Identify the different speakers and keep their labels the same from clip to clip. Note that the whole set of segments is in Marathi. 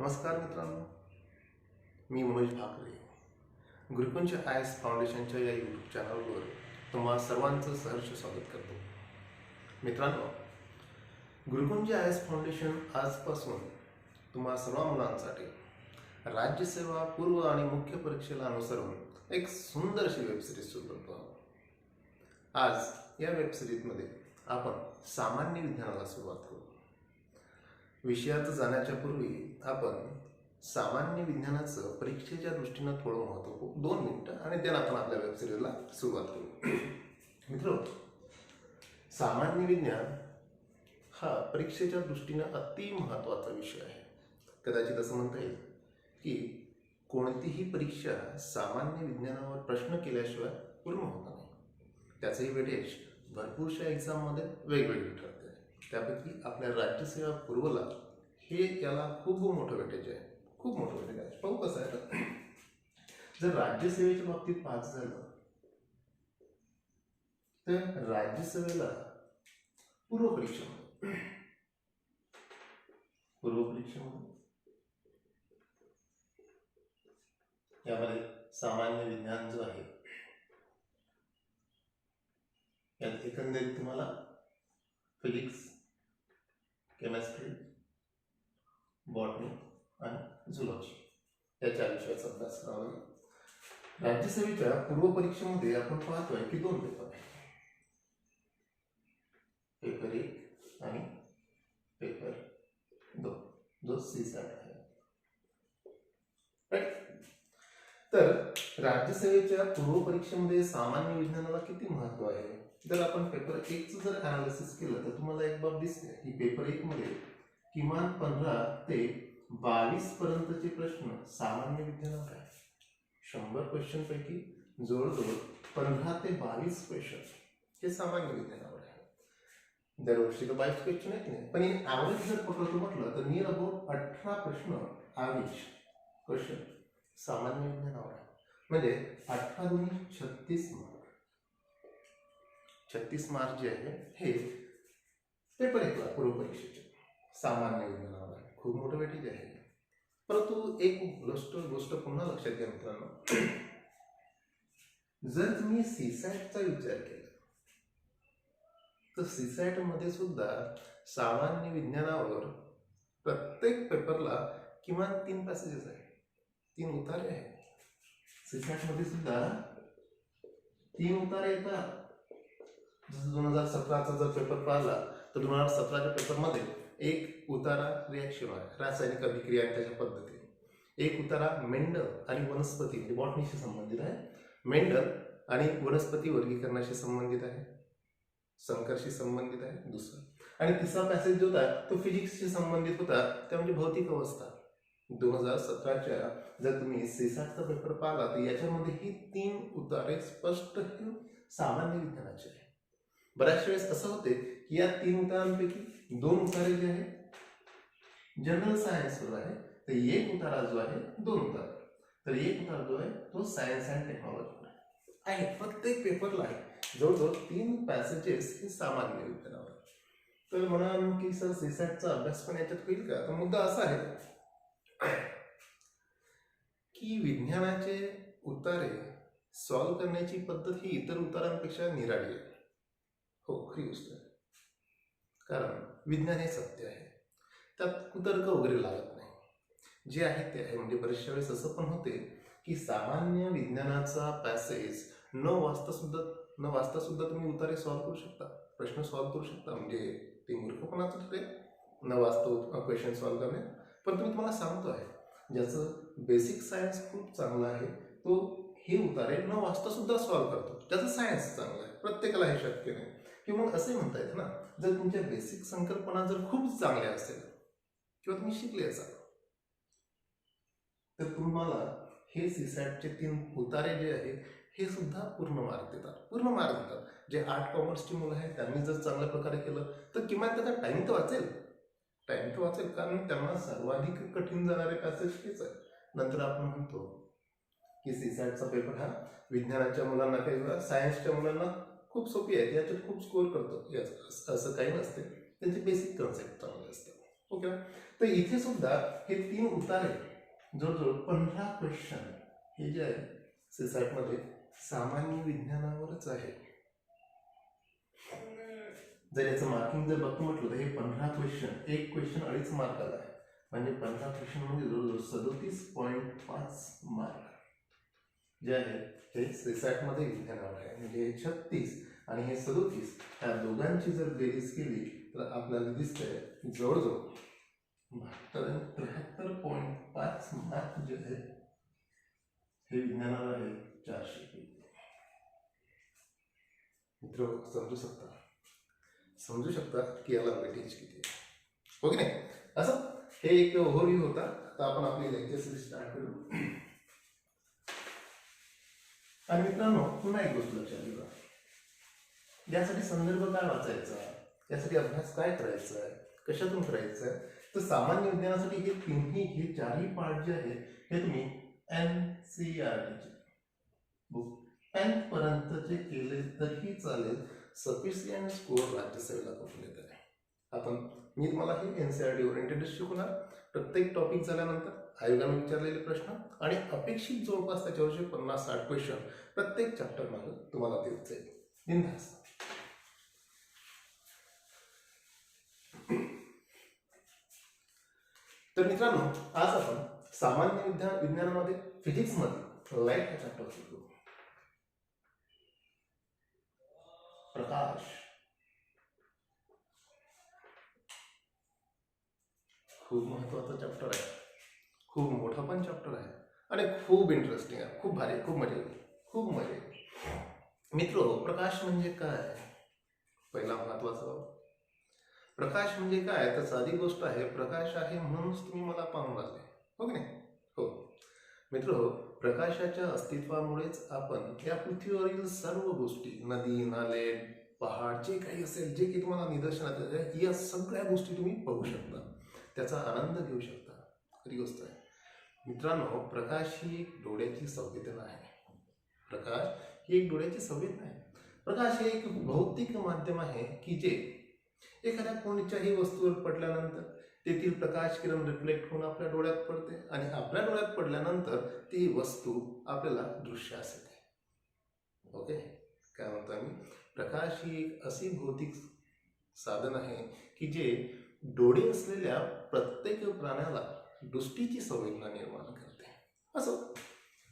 Speaker 1: नमस्कार मित्रांनो, मी मनोज भाकरे. गुरुकुंज आयस फाउंडेशनच्या या यूट्यूब चॅनलवर तुम्हा सर्वांचं सहर्ष स्वागत करतो. मित्रांनो, गुरुकुंज आयस फाउंडेशन आजपासून तुम्हा सर्व मुलांसाठी राज्यसेवा पूर्व आणि मुख्य परीक्षेला अनुसरून एक सुंदर अशी वेबसिरीज सुरू करतो आहोत. आज या वेबसिरीजमध्ये आपण सामान्य विज्ञानाला सुरुवात करू. विषयात जाण्याच्या पूर्वी आपण सामान्य विज्ञानाचं परीक्षेच्या दृष्टीनं थोडं महत्त्व 2 मिनिटं आणि त्याला आपण आपल्या वेबसिरीजला सुरुवात करू. मित्र, सामान्य विज्ञान हा परीक्षेच्या दृष्टीनं अति महत्त्वाचा विषय आहे. कदाचित असं म्हणता येईल की कोणतीही परीक्षा सामान्य विज्ञानावर प्रश्न केल्याशिवाय पूर्ण होत नाही. त्याचंही वेटेज भरपूरशा एक्झाममध्ये वेगवेगळे ठरते. त्यापैकी आपल्या राज्यसेवा पूर्वला याला खूप मोठं वेटेज आहे, खूप मोठं वेटेज आहे. पाहू कसं आहे तर, जर राज्यसेवेच्या बाबतीत पास झालं तर राज्यसेवेला पूर्व परीक्षेमध्ये यामध्ये सामान्य विज्ञान जो आहे यात एकंदरीत तुम्हाला फिजिक्स, केमिस्ट्री, बॉटनी आणि झुलॉजी या 4 विषयाचा अभ्यास करावा लागेल. राज्यसेवेच्या पूर्व परीक्षेमध्ये आपण पाहतोय की 2 पेपर आहेत, पेपर 1 आणि पेपर 2, जो सीसॅट आहे. तर राज्यसेवेच्या पूर्व परीक्षेमध्ये सामान्य विज्ञानाला किती महत्व आहे. जर आपण पेपर 1चं जर अनालिसिस केलं तर तुम्हाला एक बाब दिसते की पेपर 1 मध्ये किमान 15 ते 22 पर्यंतचे प्रश्न सामान्य विज्ञानावर आहे. 100 क्वेश्चन पैकी जवळजवळ 15 ते 22 क्वेश्चन हे सामान्य विज्ञानावर आहे. दरवर्षी तर 22 क्वेश्चन येत नाही, पण इन ॲव्हरेज जर पकडतो म्हटलं तर नियर अबाउट 18 प्रश्न ॲव्हरेज क्वेश्चन सामान्य विज्ञानावर आहे. म्हणजे 18 × 36 मार्क. 36 मार्क जे आहे हे पेपर 1ला पूर्व परीक्षेचे सामान्य विज्ञानावर आहे. खूप मोठं वेटेज आहे. परंतु एक गोष्ट पुन्हा लक्षात घ्या मित्रांनो, जर तुम्ही सीसॅटचा विचार केला तर सीसॅट मध्ये सुद्धा सामान्य विज्ञानावर प्रत्येक पेपरला किमान 3 पॅसेजेस आहेत, 3 उतारे आहेत. सीसॅट मध्ये सुद्धा 3 उतारे येतात. जसं 2017चा जर पेपर पाहिला तर 2017च्या पेपरमध्ये एक उतारा रिॲक्शन आहे, रासायनिक अभिक्रिया आणि त्याच्या पद्धती. एक उतारा मेंडल आणि वनस्पती म्हणजे बॉटनीशी संबंधित आहे. मेंडल आणि वनस्पती वर्गीकरणाशी संबंधित आहे, संकरशी संबंधित आहे दुसरं. आणि तिसरा पॅसेज जो होता तो फिजिक्सशी संबंधित होता, त्या म्हणजे भौतिक अवस्था. 2017च्या जर तुम्ही सीसॅटचा पेपर पाहिला तर याच्यामध्ये ही 3 उतारे स्पष्ट सामान्य विज्ञानाचे आहे. बऱ्याच वेळेस असं होते की या 3 उतारांपैकी 2 उतारे जे आहे जनरल सायन्सवर आहे, तर एक उतारा जो आहे 2 उतारे, तर एक उतारा जो आहे तो सायन्स अँड टेक्नॉलॉजीवर आहे. प्रत्येक पेपरला आहे जवळजवळ 3 पॅसेजेस हे सामान्य विज्ञानावर. तर म्हणाल की सर सीसॅटचा अभ्यास पण याच्यात होईल का, तर मुद्दा असा आहे की विज्ञानाचे उतारे सॉल्व्ह करण्याची पद्धत ही इतर उतारांपेक्षा निराळी आहे. हो, खरी गोष्ट आहे. कारण विज्ञान हे सत्य आहे, त्यात कुतर्क वगैरे लागत नाही. जे आहे ते आहे. म्हणजे बरेचशा वेळेस असं पण होते की सामान्य विज्ञानाचा पॅसेज न वाचता सुद्धा तुम्ही उतारे सॉल्व्ह करू शकता, प्रश्न सॉल्व्ह करू शकता. म्हणजे ते मूर्खपणाचं ठरेल न वाचता क्वेश्चन सॉल्व्ह करणे. पण तुम्हाला सांगतो आहे, ज्याचं बेसिक सायन्स खूप चांगलं आहे तो हे उतारे न वाचता सुद्धा सॉल्व्ह करतो. त्याचं सायन्स चांगलं आहे. प्रत्येकाला हे शक्य नाही. किंवा मग असे म्हणता येते ना, जर तुमच्या बेसिक संकल्पना जर खूप चांगल्या असेल किंवा तुम्ही शिकले असाल तर तुम्हाला हे सीसॅटचे 3 उतारे जे आहे हे सुद्धा पूर्ण मार्क देतात. जे आर्ट कॉमर्सची मुलं आहेत त्यांनी जर चांगल्या प्रकारे केलं तर किमान त्याचा टाइम तर वाचेल. कारण त्यांना सर्वाधिक कठीण जाणारे पॅसेज हेच आहे. नंतर आपण म्हणतो की सीसॅटचा पेपर हा विज्ञानाच्या मुलांना काही सायन्सच्या मुलांना खूप सोपी आहे, याच्यात खूप स्कोर करतो. असं काही नसते. त्यांचे बेसिक कन्सेप्ट चांगले असतात. ओके ना. तर इथे सुद्धा हे 3 उतारे जवळजवळ 15 क्वेश्चन हे जे आहे सीसॅट मध्ये सामान्य विज्ञानावरच आहे. जर याचं मार्किंग जर बघतो म्हटलं तर हे 15 क्वेश्चन, एक क्वेश्चन 2.5 मार्काला आहे, म्हणजे 15 क्वेश्चन म्हणजे जवळजवळ 37.5 मार्क जे आहे हे सीसॅट मध्ये विज्ञानावर आहे. म्हणजे हे 36 आणि हे 37 ह्या दोघांची जर बेरीज केली तर आपल्याला दिसतंय जवळजवळ 73.5 मार्क जे आहे हे विज्ञानाला आहे 400. मित्र समजू शकता की याला वेटेज किती आहे, हो की नाही. असं हे एक ओव्हरव्ह्यू होता. आता आपण आपली लेक्चर सिरीज स्टार्ट करू. आणि मित्रांनो पुन्हा एक गोष्ट लक्षात ठेवा, यासाठी संदर्भ काय वाचायचा, यासाठी अभ्यास काय करायचा आहे, कशातून करायचा आहे, तर सामान्य विज्ञानासाठी हे चारही पार्ट जे आहे हे तुम्ही NCERT बुक 10th पर्यंतचे केले तरी चालेल. सफिशियंट स्कोअर राज्यसेवेला करून देत आहे. मी तुम्हाला हे NCERT ओरिएंटेड शिकवणार. प्रत्येक टॉपिक झाल्यानंतर आयोगाने विचारलेले प्रश्न आणि अपेक्षित जवळपास त्याच्यावरचे 50-60 क्वेश्चन प्रत्येक चॅप्टर मागे तुम्हाला देत जाईल. बिनधास्त. तर मित्रांनो आज आपण सामान्य विज्ञानामध्ये फिजिक्समध्ये लाईट हा चॅप्टर शिकू. प्रकाश खूप महत्वाचा चॅप्टर आहे, खूप मोठा पण चॅप्टर आहे आणि खूप इंटरेस्टिंग आहे, खूप भारी, खूप मजा येईल, खूप मजा येईल. मित्र प्रकाश म्हणजे काय, पहिला महत्वाचा प्रकाश म्हणजे काय तर साधी गोष्ट आहे. प्रकाश आहे म्हणूनच तुम्ही मला पाहून राहिले, हो की नाही. हो मित्र प्रकाशाच्या अस्तित्वामुळेच आपण या पृथ्वीवरील सर्व गोष्टी, नदी नाले पहाड जे काही असेल, जे काही तुम्हाला निदर्शनात येते, या सगळ्या गोष्टी तुम्ही पाहू शकता, त्याचा आनंद घेऊ शकता. खरी गोष्ट आहे मित्रांनो. प्रकाश ही एक डोळ्याची संवेदना आहे. प्रकाश ही एक डोळ्याची संवेदना आहे. प्रकाश हे एक भौतिक माध्यम आहे की जे एखाद्या कोणत्याही वस्तूवर पडल्यानंतर तेथील प्रकाश किरण रिफ्लेक्ट होऊन आपल्या डोळ्यात पडते आणि आपल्या डोळ्यात पडल्यानंतर ती वस्तू आपल्याला दृश्यास येते. ओके, काय म्हणतो आम्ही, प्रकाश ही एक अशी भौतिक साधन आहे की जे डोळे असलेल्या प्रत्येक प्राण्याला दृष्टीची संवेदना निर्माण करते. असं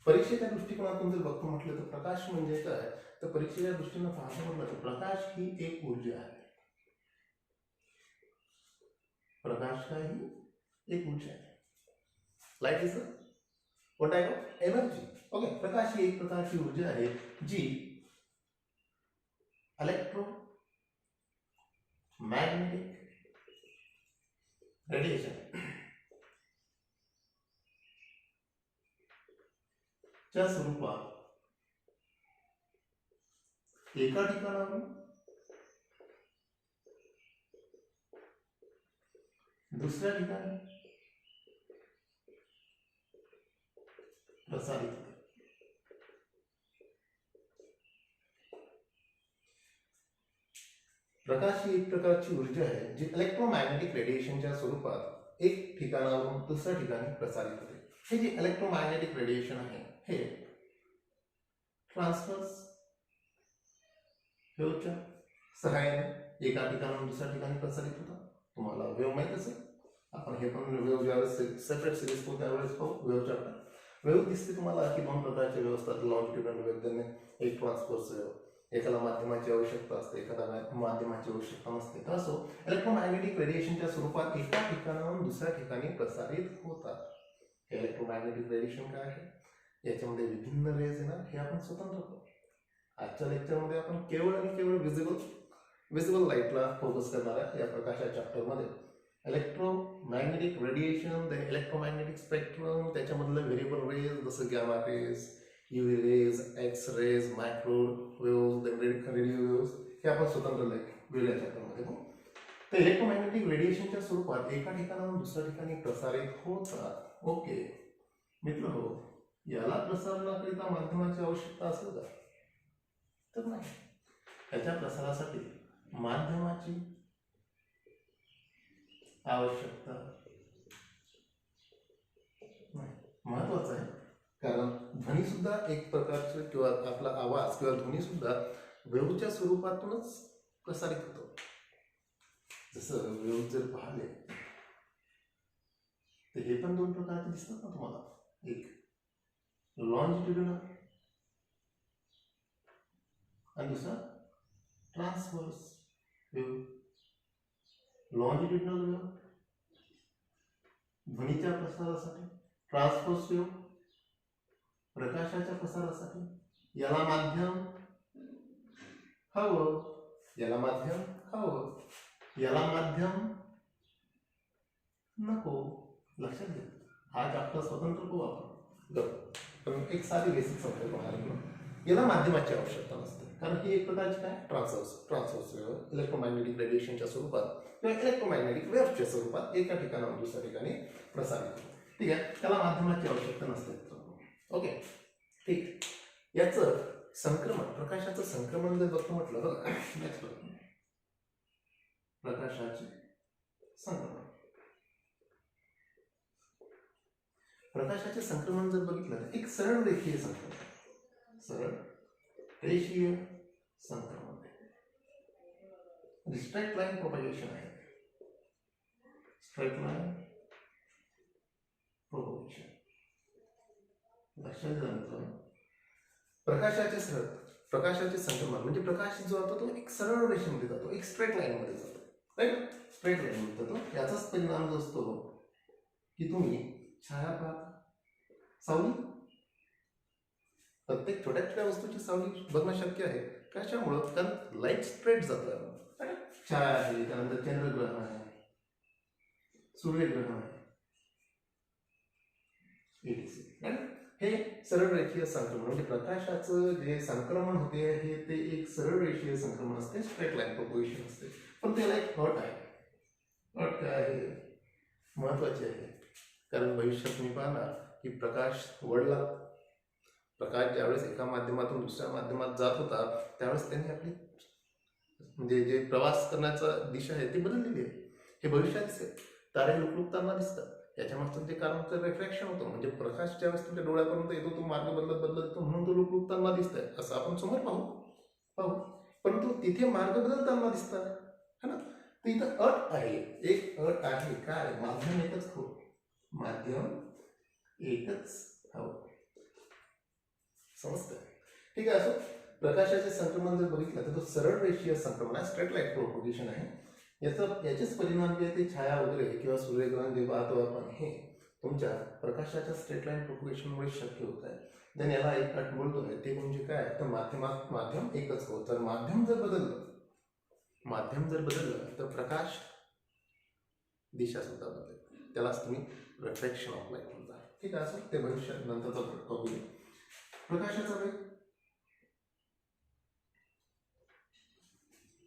Speaker 1: परीक्षेच्या दृष्टिकोनातून जर बघतो म्हटलं तर प्रकाश म्हणजे काय, तर परीक्षेच्या दृष्टीनं पाहतो म्हटलं तर प्रकाश ही एक ऊर्जा आहे. प्रकाश का ही एक ऊर्जा आहे. Light is what type of energy. Okay, प्रकाश ही एक प्रकारची ऊर्जा आहे जी इलेक्ट्रो मॅग्नेटिक रेडिएशन च्या स्वरूपात एका ठिकाणाहून दुसऱ्या ठिकाणी प्रसारित होते. प्रकाश ही एक प्रकारची ऊर्जा आहे जी इलेक्ट्रोमॅग्नेटिक रेडिएशनच्या स्वरूपात एक ठिकाणावरून दुसऱ्या ठिकाणी प्रसारित होते. हे जे इलेक्ट्रोमॅग्नेटिक रेडिएशन आहे हे ट्रान्सफर्स वेव्हच्या सहाय्याने एका ठिकाणाहून दुसऱ्या ठिकाणी प्रसारित होतात. तुम्हाला वेव्ह माहित असेल, आपण हे पण वेव्ह ज्यावेळेस सेपरेट सिरीज होतो त्यावेळेस पाहू वेव्ह चॅप्टर. वेव्ह दिसते तुम्हाला की 2 प्रकारचे वेव्ह असतात, लॉन्जिट्युडनल वेव्ह, त्यांनी एक ट्रान्सफर्स वेव्ह. एखादा माध्यमाची आवश्यकता असते, एखादा माध्यमाची आवश्यकता नसते. तर असो इलेक्ट्रोमॅग्नेटिक रेडिएशनच्या स्वरूपात एका ठिकाणाहून दुसऱ्या ठिकाणी प्रसारित होतात. इलेक्ट्रोमॅग्नेटिक रेडिएशन काय आहे, याच्यामध्ये विभिन्न रेज येणार, हे आपण स्वतंत्र पाहू. आजच्या लेक्चरमध्ये आपण केवळ आणि केवळ विजिबल लाईटला फोकस करणार आहे. या प्रकाशाच्या चॅप्टरमध्ये electromagnetic radiation, the electromagnetic spectrum, त्याच्यामधलं व्हेरिएबल रेज जसं gamma rays, UV rays, X rays, microwave, radio waves, हे आपण स्वतंत्र वेगळ्या चॅप्टरमध्ये पाहू. तर इलेक्ट्रोमॅग्नेटिक रेडिएशनच्या स्वरूपात एका ठिकाणाहून दुसऱ्या ठिकाणी प्रसारित होतात. ओके मित्र हो, याला प्रसारणाकरिता माध्यमाची आवश्यकता असेल का, तर नाही. याच्या प्रसारासाठी माध्यमाची आवश्यकता नाही. महत्वाचं आहे, कारण ध्वनी सुद्धा एक प्रकारचे किंवा आपला आवाज किंवा ध्वनी सुद्धा वेव्हच्या स्वरूपातूनच प्रसारित होतो. जसं वेव्ह जर पाहिले तर हे पण दोन प्रकारचे दिसतात ना तुम्हाला. एक लॉन्जिट्युडिनल आणि दुसरा ट्रान्सव्हर्स वेव्ह. लॉन्जिट्युडिनल वेव्ह ध्वनीच्या प्रसारासाठी, ट्रान्सव्हर्स वेव्ह प्रकाशाच्या प्रसारासाठी. याला माध्यम हवं, याला माध्यम हवं, याला माध्यम नको. लक्षात घ्या, हा चॅप्टर स्वतंत्र करू आपण, पण एक साधी बेसिक संकल्पना. याला माध्यमाची आवश्यकता नसते, कारण ही एक प्रकारची काय ट्रान्सव्हर्स वेव्ह इलेक्ट्रोमॅग्नेटिक रेडिएशनच्या स्वरूपात किंवा इलेक्ट्रोमॅग्नेटिक वेव्हच्या स्वरूपात एका ठिकाणाहून दुसऱ्या ठिकाणी प्रसारित होते. ठीक आहे, त्याला माध्यमाची आवश्यकता नसते. ओके, ठीक. याचं संक्रमण, प्रकाशाचं संक्रमण जर बघतो म्हटलं बघा, नेक्स्ट प्रकाशाचे संक्रमण. प्रकाशाचे संक्रमण जर बघितलं तर एक सरळ रेखीय संक्रमण, सरळ रेषीय संक्रमण, स्ट्रेट लाईन प्रोपगेशन आहे. Straight line propagation. लक्षात घ्या मित्रांनो, प्रकाशाचे संक्रमण म्हणजे प्रकाश जो होतो तो एक सरळ रेषेमध्ये जातो, एक स्ट्रेट लाईन मध्ये जातो, राईट. स्ट्रेट लाईन मध्ये जातो. याचाच परिणाम जो असतो की तुम्ही छाया पाहता, सावली, प्रत्येक छोट्या छोट्या वस्तूची सावली बघणं शक्य आहे. कशामुळं? कारण लाईट स्ट्रेट जातं. छाया आहे, त्यानंतर चंद्रग्रहण आहे, सूर्यग्रहण आहे, हे सरळ रेखीय संक्रमण म्हणजे प्रकाशाचं जे संक्रमण होते हे ते एक सरळ रेषीय संक्रमण असते, स्ट्रेट लाईन प्रोपगेशन असते. पण त्याला एक अट आहे. अट काय आहे? महत्वाची आहे. कारण भविष्यात तुम्ही पाहणार की प्रकाश वळला, प्रकाश ज्यावेळेस एका माध्यमातून दुसऱ्या माध्यमात जात होता त्यावेळेस त्यांनी आपली म्हणजे जे प्रवास करण्याचा दिशा आहे ती बदललेली आहे. हे भविष्यात दिसेल. तारे लुकलुकताना दिसतात. याच्या मागचं जे कारण तर रिफ्रॅक्शन होतं, म्हणजे प्रकाश ज्यावेळेस तुमच्या डोळ्यापर्यंत येतो तो मार्ग बदलत येतो म्हणून तो लुकलुकताना दिसतंय असं आपण समोर पाहू. परंतु तिथे मार्ग बदलताना दिसतात, है ना. तर इथं अट आहे, एक अट आहे. काय? माध्यम एकच हवं, माध्यम एकच हवं. समजतं? ठीक आहे. असं प्रकाशाचे संक्रमण जर बघितलं तर तो सरळ रेषीय संक्रमण आहे, स्ट्रेट लाईन प्रोपगेशन आहे. याचेच परिणाम जे ते छाया वगैरे किंवा सूर्यग्रहण जे पाहतो आपण हे तुमच्या प्रकाशाच्या स्ट्रेट लाईन प्रोपगेशनमुळे शक्य होत आहे. then याला एक अट बोलतोय ते म्हणजे काय? तर माध्यम एकच हवं. तर माध्यम जर बदललं तर प्रकाश दिशा सुद्धा बदलेल. त्यालाच तुम्ही रिफ्लेक्शन ऑफ लाईट म्हणता. ठीक आहे. असं ते भविष्यात नंतरचा टॉपिक.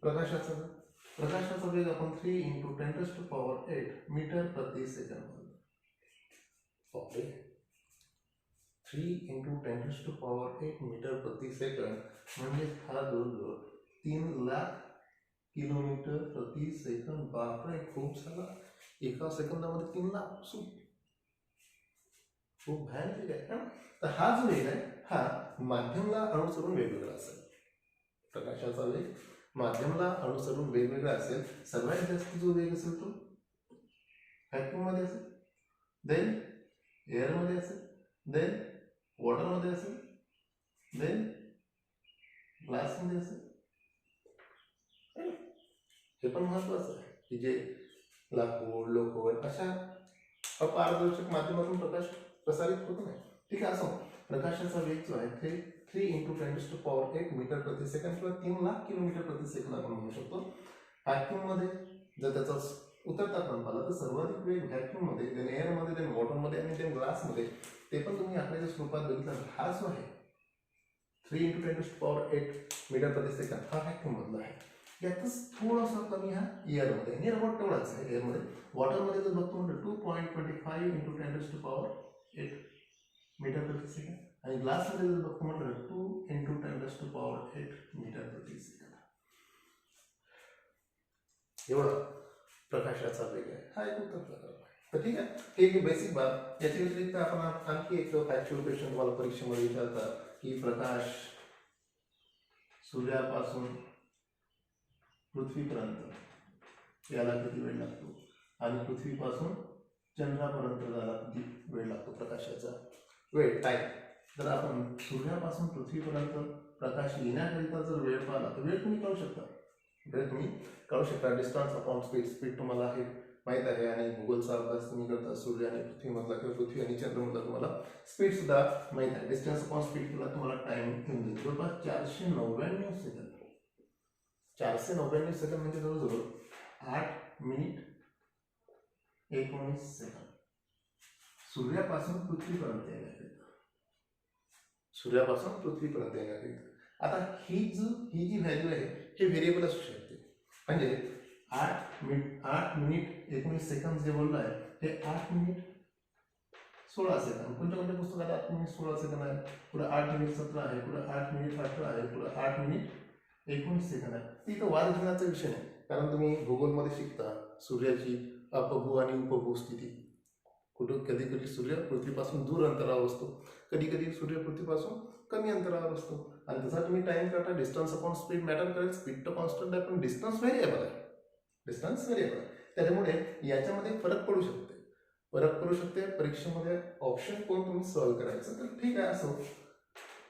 Speaker 1: प्रकाशाचा वेग आपण 3 × 10⁸ मीटर प्रति सेकंद. ओके, 3 × 10⁸ मीटर प्रति सेकंद म्हणजे हा जवळजवळ 3 लाख किलोमीटर प्रति सेकंद. बापरे, खूप झाला. एका सेकंदामध्ये 3 लाख, खूप भयानक आहे. तर हा जो वेग आहे हा माध्यमला अनुसरून वेगवेगळा असेल. प्रकाशाचा वेग माध्यमला अनुसरून वेगवेगळा असेल. सर्वात जास्त जो वेग असेल तो व्हॅक्यूम मध्ये असेल, देन एअर मध्ये असेल, देन वॉटर मध्ये असेल, देन ग्लास मध्ये असेल. हे पण महत्वाचं आहे की जे लाकूड, लोखंड अशा अपारदर्शक माध्यमातून प्रकाश प्रसारित होत नाही. ठीक आहे. असं प्रकाशाचा वेग जो आहे ते 3 × 10⁸ मीटर प्रति सेकंद किंवा 3 लाख किलोमीटर प्रति सेकंद आपण म्हणू शकतो. व्हॅक्यूम मध्ये जर त्याचा उतरता क्रम पाहिला तर सर्वाधिक वेग व्हॅक्यूम मध्ये, देन एअर मध्ये, देन वॉटर मध्ये आणि देन ग्लास मध्ये. ते पण तुम्ही आकड्याच्या स्वरूपात बघितला तर हा जो आहे 3 × 10⁸ मीटर प्रति सेकंद हा व्हॅक्यूम मधला आहे. यातच थोडासा कमी हा एअर मध्ये, नियर अबाउट तेवढाच आहे एअर मध्ये. वॉटर मध्ये जर बघतो म्हणजे 2.25 × 10⁸ मीटर प्रति सेकंद आणि ग्लास मध्ये जर बघतो म्हटलं 2 × 10⁸ मीटर प्रति सेकंद. एवढं प्रकाशाचा वेग आहे, हा एक उत्तर प्रकार आहे. तर ठीक आहे, हे एक बेसिक बाब. याच्या व्यतिरिक्त आपण आणखी एक फॅक्च्युअल क्वेश्चन तुम्हाला परीक्षेमध्ये विचारतात की प्रकाश सूर्यापासून पृथ्वीपर्यंत याला किती वेळ लागतो आणि पृथ्वीपासून चंद्रापर्यंत जायला किती वेळ लागतो प्रकाशाचा वेळ टाईम. जर आपण सूर्यापासून पृथ्वीपर्यंत प्रकाश येण्याकरिता जर वेळ पाहिला तर वेळ तुम्ही कळू शकता. Distance upon speed. स्पीड तुम्हाला हे माहीत आहे आणि गुगलचा अभ्यास तुम्ही करता सूर्य आणि पृथ्वीमधला किंवा पृथ्वी आणि चंद्रमधला तुम्हाला स्पीड सुद्धा माहीत आहे. डिस्टन्स अपॉन स्पीड केला तुम्हाला टाइम येऊन जाईल जवळपास 499 सेकंद. 499 सेकंद म्हणजे जवळजवळ 8 मिनिट 19 सेकंद सूर्यापासून पृथ्वीपर्यंत येण्याकरिता. सूर्यापासून पृथ्वीपर्यंत येण्याकरिता. आता ही जी व्हॅल्यू आहे हे व्हेरिएबल असू शकते. म्हणजे 8 मिनिट 19 सेकंद जे बोललो आहे हे 8 मिनिट 16 सेकंद. कोणत्या पुस्तकात 8 मिनिट 16 सेकंद आहे, पुढे 8 मिनिट 17 आहे, पुढे 8 मिनिट 18 आहे, पुढे 8 मिनिट 19 सेकंद आहे. तिथं वाद घेण्याचा विषय नाही, कारण तुम्ही भूगोलमध्ये शिकता सूर्याची अपभू आणि उपभू स्थिती. कुठं कधी कधी सूर्य पृथ्वीपासून दूर अंतरावर असतो, कधी कधी सूर्य पृथ्वीपासून कमी अंतरावर असतो. आणि तसा तुम्ही टाइम करता डिस्टन्स अपॉन स्पीड मॅटर करेल. स्पीड तर कॉन्स्टंट आहे पण डिस्टन्स व्हेरिएबल आहे. त्याच्यामुळे याच्यामध्ये फरक पडू शकते. परीक्षेमध्ये ऑप्शन कोण तुम्ही सॉल्व्ह करायचं तर ठीक आहे, असो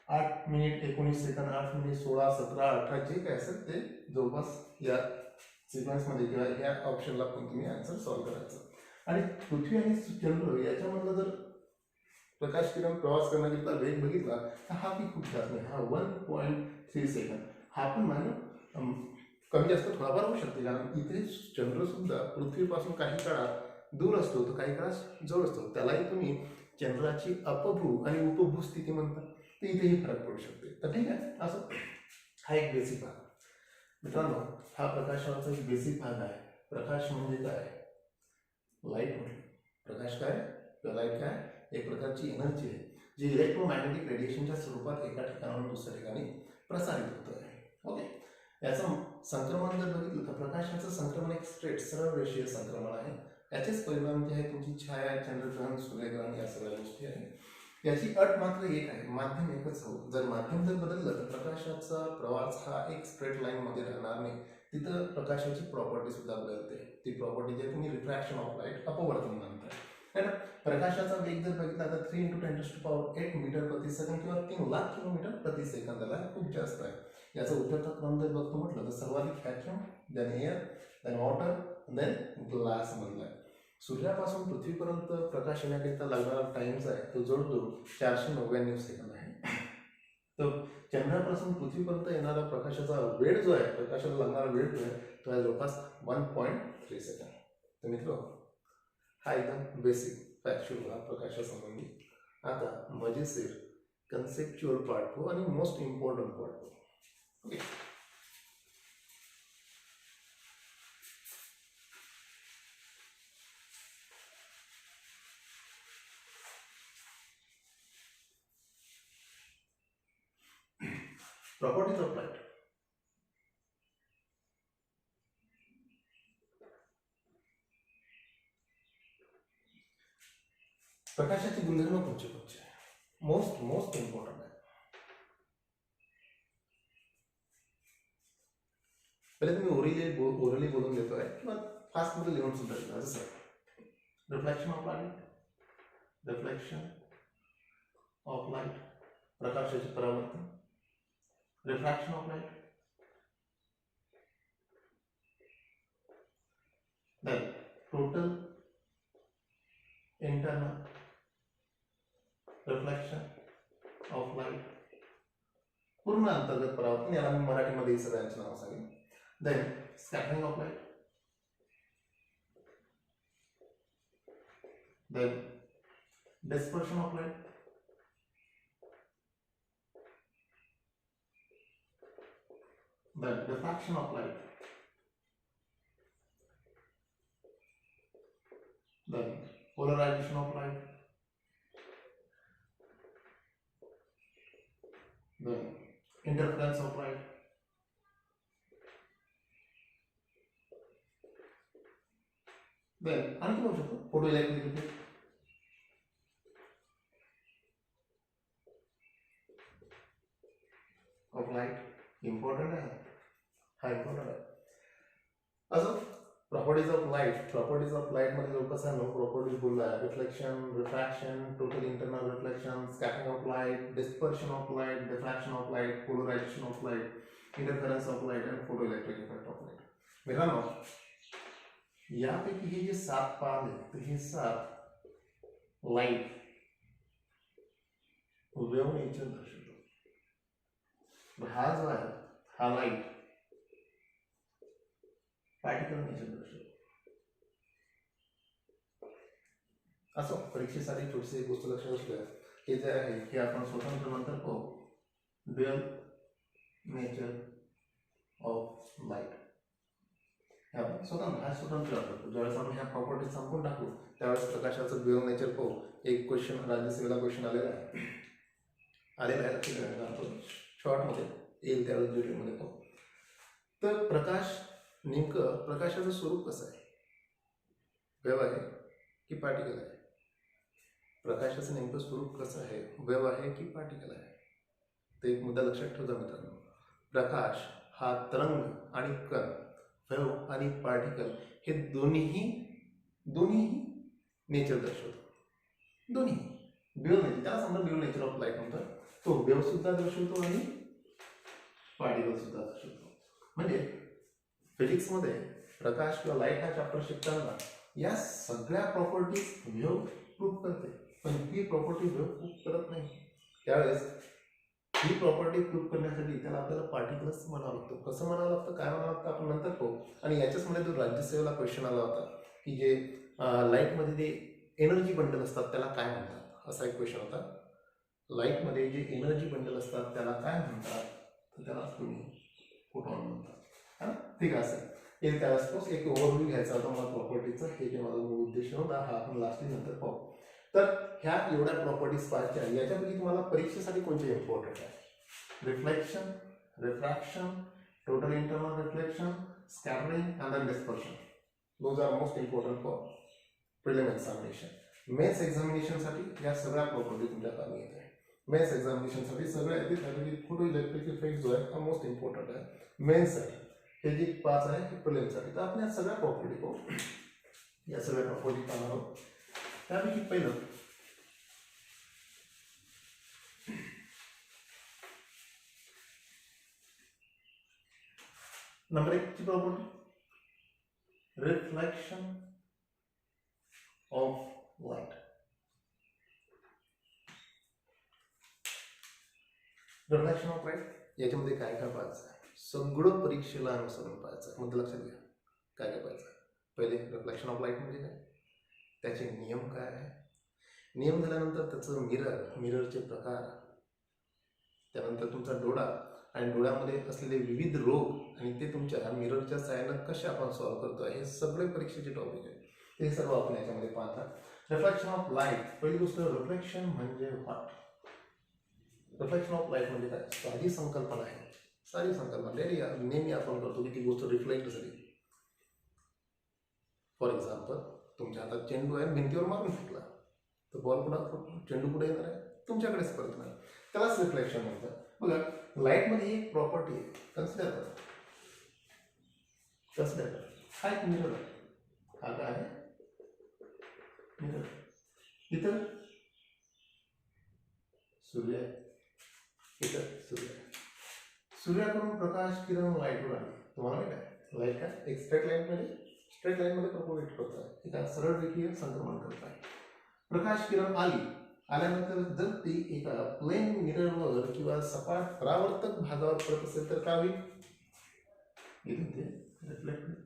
Speaker 1: 8 मिनिट 19 सेकंद, 8 मिनिट 16, 17, 18 जे काय असेल ते जवळपास या सिक्वेन्समध्ये किंवा या ऑप्शनला पण तुम्ही आन्सर सॉल्व्ह करायचं. आणि पृथ्वी आणि चंद्र याच्यामधला जर प्रकाश किरण प्रवास करण्याकरिता वेग बघितला तर हा की खूप जास्त नाही, हा 1.3 सेकंद. हा पण मानव कमी जास्त थोडाफार होऊ शकते, कारण इथे चंद्र सुद्धा पृथ्वीपासून काही काळात दूर असतो तर काही काळात जवळ असतो. त्यालाही तुम्ही चंद्राची अपभू आणि उपभू स्थिती म्हणतात. तर इथेही फरक पडू शकते. तर ठीक आहे, असं हा एक बेसिक भाग. मित्रांनो, हा प्रकाशाचा एक बेसिक भाग आहे. प्रकाश म्हणजे काय? लाईट म्हटलं. प्रकाश काय किंवा लाईट काय? एक प्रकारची एनर्जी आहे जी इलेक्ट्रोमॅग्नेटिक रेडिएशनच्या स्वरूपात एका ठिकाणाहून दुसऱ्या ठिकाणी प्रसारित होत आहे. ओके, याचं संक्रमण जर बघितलं तर प्रकाशाचं संक्रमण एक स्ट्रेट सरळ रेषीय संक्रमण आहे. याचेच परिणाम जे आहे तुमची छाया, चंद्रग्रहण, सूर्यग्रहण या सगळ्या गोष्टी आहेत. याची अट मात्र एक आहे, माध्यम एकच हवं. जर माध्यम जर बदललं तर प्रकाशाचा प्रवास हा एक स्ट्रेट लाईन मध्ये राहणार नाही. तिथं प्रकाशाची प्रॉपर्टी सुद्धा बदलते. ती प्रॉपर्टी जे तुम्ही रिफ्रॅक्शन ऑफ लाईट, अपवर्तन म्हणता. है ना? प्रकाशाचा वेग जर बघितला तर 3 × 10⁸ मीटर प्रति सेकंद किंवा 3 लाख किलोमीटर प्रति सेकंदाला खूप जास्त आहे. याचा उतरता क्रम जर बघतो म्हटलं तर सर्वाधिक vacuum, then air, then water, then glass मधला आहे. सूर्यापासून पृथ्वीपर्यंत प्रकाश येण्याकरिता लागणारा टाइम जो आहे तो जवळजवळ 499 सेकंद आहे. तर चंद्रापासून पृथ्वीपर्यंत येणारा प्रकाशाचा वेळ जो आहे, प्रकाशाला लागणारा वेळ जो आहे तो आहे जवळपास 1.3 सेकंद. तर मित्र, हा एकदम बेसिक फॅक्च्युअल भाग प्रकाशासंबंधी. आता मजेशीर कन्सेप्च्युअल पार्ट हो आणि मोस्ट इम्पॉर्टंट पार्ट हो. Okay, properties of light. प्रकाशाची गुणधर्म कोणचे मोस्ट इम्पॉर्टंट आहे. पहिले तुम्ही ओरली बोलून देतोय किंवा फास्ट मध्ये लिहून सुद्धा देतो. जसं रिफ्लेक्शन ऑफ लाईट, प्रकाशाचे परावर्तन, refraction of light, then total internal reflection of light, पूर्ण अंतर्गत परावर्तन, याला मी मराठीमध्ये सगळ्यांचे नाव सांगेन. Then scattering of light, then dispersion of light, then diffraction of light, then polarization of light, then interference of light, then आणखी बघू शकतो photo electric effect. Of light important आहे, हा इम्पॉर्टंट आहे. असं प्रॉपर्टीज ऑफ लाईट मध्ये जवळपास आहे 9 प्रॉपर्टीज बोलला आहे. Reflection, refraction, total internal reflection, scattering of light, dispersion of light, diffraction of light, polarisation of light, interference of light आणि photo electric effect of light. मित्रांनो, यापैकी हे जे 7 पाहले तर हे 7 लाईट वेव्ह नेचर दर्शवतो. हा जो आहे हा लाईट पार्टिकल नेचर दर्शवतो. असं परीक्षेसाठी छोटीशी एक गोष्ट लक्षात असू द्या, हे जे आहे हे आपण स्वतंत्र नंतर पाहू. ड्युअल नेचर ऑफ लाईट आपण स्वतंत्र वापरतो. ज्यावेळेस आपण ह्या प्रॉपर्टी संपून टाकू त्यावेळेस प्रकाशाचं ड्युअल नेचर पाहू. एक क्वेश्चन राज्यसेवेला क्वेश्चन आलेला आहे आपण शॉर्टमध्ये येईल त्यावेळेस डिटेलमध्ये पाहू. तर प्रकाश नेमकं प्रकाशाचं स्वरूप कसं आहे, वेव्ह आहे की पार्टिकल आहे? प्रकाशाचं नेमकं स्वरूप कसं आहे, वेव्ह आहे की पार्टिकल आहे? तर एक मुद्दा लक्षात ठेवता मित्रांनो, प्रकाश हा तरंग आणि कण, वेव्ह आणि पार्टिकल हे दोन्ही नेचर दर्शवतो. दोन्ही ड्युअल नेचर, त्याला समजा ड्युअल नेचर ऑफ लाईट म्हणतात. तो वेव्ह सुद्धा दर्शवतो आणि पार्टिकल सुद्धा दर्शवतो. म्हणजे फिजिक्समध्ये प्रकाश किंवा लाईट हा चॅप्टर शिकताना या सगळ्या प्रॉपर्टीज वेव्ह प्रूव्ह करते, पण ही प्रॉपर्टी वेव्ह प्रूव्ह करत नाही. त्यावेळेस ही प्रॉपर्टी प्रूव्ह करण्यासाठी त्याला आपल्याला पार्टिकल्स म्हणावं लागतं. कसं म्हणावं लागतं, काय म्हणावं लागतं आपण नंतर पाहू. आणि याच्याचमध्ये जो राज्यसेवेला क्वेश्चन आला होता की जे लाईटमध्ये जे एनर्जी बंडल असतात त्याला काय म्हणतात, असा एक क्वेश्चन होता. लाईटमध्ये जे एनर्जी बंडल असतात त्याला काय म्हणतात, तर त्याला तुम्ही फोटॉन म्हणतात. हा ठीक आहे. असं हे त्यावेळेस एक ओव्हरव्ह्यू घ्यायचा होता मला प्रॉपर्टीचा, हे जे माझा मूळ उद्देश होता, हा आपण लास्टली नंतर पाहू. तर ह्या एवढ्या प्रॉपर्टीज पाहायच्या. याच्यापैकी तुम्हाला परीक्षेसाठी कोणते इम्पॉर्टंट आहे? Reflection, refraction, total internal reflection, scattering and dispersion. Those are most important for prelim examination. Mains एक्झामिनेशनसाठी या सगळ्या प्रॉपर्टी तुमच्या कामी येते. मेन्स एक्झामिनेशनसाठी सगळ्या येते, त्यापैकी फोटो इलेक्ट्रिक इफेक्ट जो आहे हा मोस्ट इम्पॉर्टंट आहे मेन्ससाठी. हे जे 5 आहे हे प्रिलिमसाठी. तर आपण या सगळ्या प्रॉपर्टी पाहू, या सगळ्या प्रॉपर्टी पाहणार आहोत. त्यापैकी पहिलं नंबर 1 ची property reflection of light. Reflection of light याच्यामध्ये काय काय पाहायचं आहे, सगळं परीक्षेला अनुसरून पाहायचं आहे. मुद्दा लक्षात घ्या, काय काय पाहायचं आहे. पहिले रिफ्लेक्शन ऑफ लाईट म्हणजे काय, त्याचे नियम काय आहे, नियम झाल्यानंतर त्याचं मिररचे प्रकार, त्यानंतर तुमचा डोळा आणि डोळ्यामध्ये असलेले विविध रोग आणि ते तुमच्या मिररच्या साहाय्यानं कसे आपण सॉल्व्ह करतो, हे सगळे परीक्षेचे टॉपिक आहे. ते सर्व आपण याच्यामध्ये पाहतात. रिफ्लेक्शन ऑफ लाईट, पहिली गोष्ट रिफ्लेक्शन म्हणजे व्हॉट. रिफ्लेक्शन ऑफ लाईट म्हणजे काय, साधी संकल्पना आहे. सारी संकल्पना नेहमी आपण करतो की ती गोष्ट रिफ्लेक्ट झाली. फॉर एक्झाम्पल, तुमच्या हातात चेंडू आहे, भिंतीवर मारून फेकला तर बॉल पुढे, चेंडू पुढे येणार आहे, तुमच्याकडेच परतणार. त्यालाच रिफ्लेक्शन म्हणतात. बघा, लाईटमध्ये एक प्रॉपर्टी आहे, कन्सिडर करा. हा एक मिरर आहे. हा काय आहे, मिरर. इथं सूर्य आहे, इथं सूर्य आहे. सूर्याकडून प्रकाश किरण लाईटवर आली. तुम्हाला माहिती आहे लाईट काय एक स्ट्रेट लाईन मध्ये प्रोपोगेट करत आहे, एका सरळ रेखीय संक्रमण करत आहे. प्रकाश किरण आल्यानंतर जर ती एका प्लेन मिररवर किंवा सपाट परावर्तक भागावर पडत असेल तर काय होईल, इथून ते रिफ्लेक्ट होईल.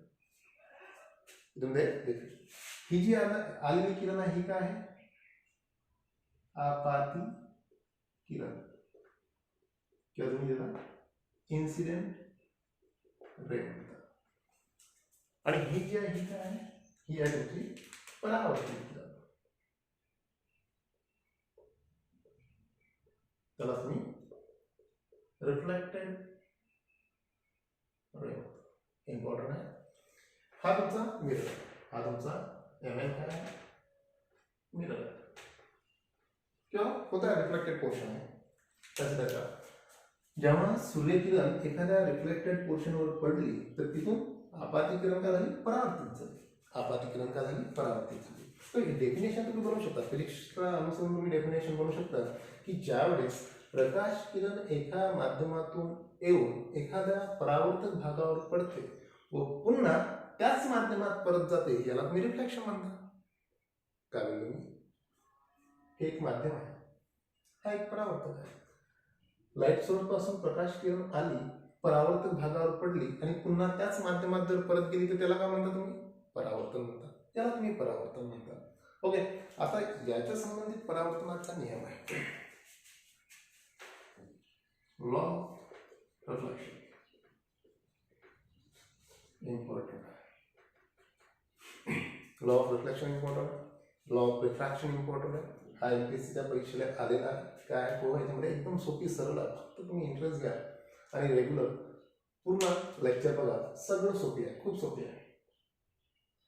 Speaker 1: ही जी आलेली किरण आहे ही काय आहे, आपाती किरण किंवा तुम्ही त्याला इन्सिडेंट रे म्हणतात. आणि ही जी आहे ही काय आहे, ही आहे तुमची परावर्तन किरण. त्याला तुम्ही रिफ्लेक्टेड रे, इम्पॉर्टंट आहे. हा तुमचा मिरर, हा तुमचा ML काय आहे? मिरर किंवा होता रिफ्लेक्टेड पोर्शन आहे. कन्सिडर करा, जेव्हा सूर्यकिरण एखाद्या रिफ्लेक्टेड पोर्शनवर पडली तर तिथून आपातिकिरण का झाली? परावर्तित झाली. आपातिकिरण का झाली? परावर्तित झाली. तर डेफिनेशन तुम्ही बनवू शकता, फिजिक्सला अनुसरून तुम्ही डेफिनेशन बनवू शकता की ज्यावेळेस प्रकाश किरण एका माध्यमातून येऊन एखाद्या परावर्तक भागावर पडते व पुन्हा त्याच माध्यमात परत जाते, याला तुम्ही रिफ्लेक्शन म्हणता. काय बोललो मी? हे एक माध्यम आहे, हा एक परावर्तक आहे. लाईट सोर्स पासून प्रकाश किरण आली, परावर्तक भागावर पडली आणि पुन्हा त्याच माध्यमात जर परत गेली तर त्याला काय म्हणता तुम्ही? परावर्तन म्हणता. त्याला तुम्ही परावर्तन म्हणता. ओके, आता याच्या संबंधित परावर्तनाचा नियम आहे, लॉ ऑफ रिफ्लेक्शन. इम्पॉर्टंट आहे. लॉ ऑफ रिफ्लेक्शन इम्पॉर्टंट आहे. लॉ ऑफ रिफ्रॅक्शन इम्पॉर्टंट आहे. हा एमपीएससीच्या परीक्षेला आलेला आहे. काय हो, ह्याच्यामध्ये एकदम सोपी सरळ आहे. फक्त तुम्ही इंटरेस्ट घ्या आणि रेग्युलर पूर्ण लेक्चर बघा. सगळं सोपी आहे, खूप सोपी आहे.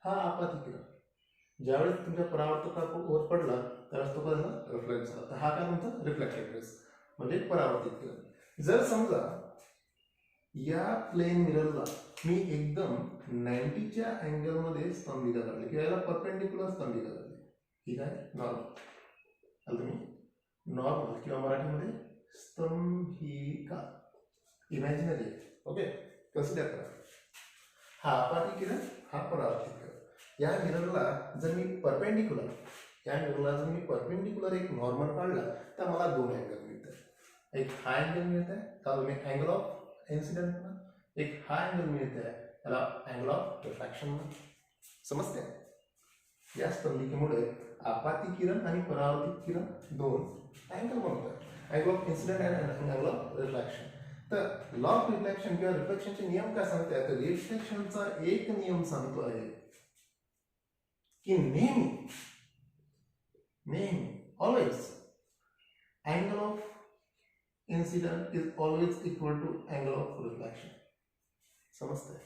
Speaker 1: हा आपातिकिरण ज्यावेळेस तुमच्या परावर्तकावर पडला त्यावेळेस तो काय झाला? रिफ्लेक्ट झाला. तर हा काय म्हणतात? रिफ्लेक्टेड रेस म्हणजे परावर्तित किरण. जर समजा या प्लेन मिररला मी एकदम 90च्या अँगलमध्ये स्तंभिका काढली किंवा याला परपेंडिक्युलर स्तंभिका काढली, ठीक आहे, नॉर्मल. आता तुम्ही नॉर्मल किंवा मराठीमध्ये स्तंभिका इमॅजिनरी आहे. ओके, कन्सिडर करा. हा आपातिकिरण, हा परावर्तित किरण. या मिररला जर मी परपेंडिक्युलर एक नॉर्मल काढला तर मला दोन अँगल मिळतात. एक हा अँगल मिळत आहे, त्याला तुम्ही अँगल ऑफ इन्सिडेंट म्हणा. एक हा अँगल मिळत आहे, त्याला अँगल ऑफ रिफ्रॅक्शन म्हणा. समजते? या स्तंभिकेमुळे आपातिकिरण आणि परावर्तित किरण दोन अँगल बनतात, अँगल ऑफ इन्सिडेंट आणि अँगल ऑफ रिफ्रॅक्शन. तर लॉ ऑफ रिफ्लेक्शन किंवा रिफ्लेक्शनचे नियम काय सांगताय? तर रिफ्लेक्शनचा एक नियम सांगतो आहे की नेहमी always angle of incident is always equal to angle of reflection. समजतंय?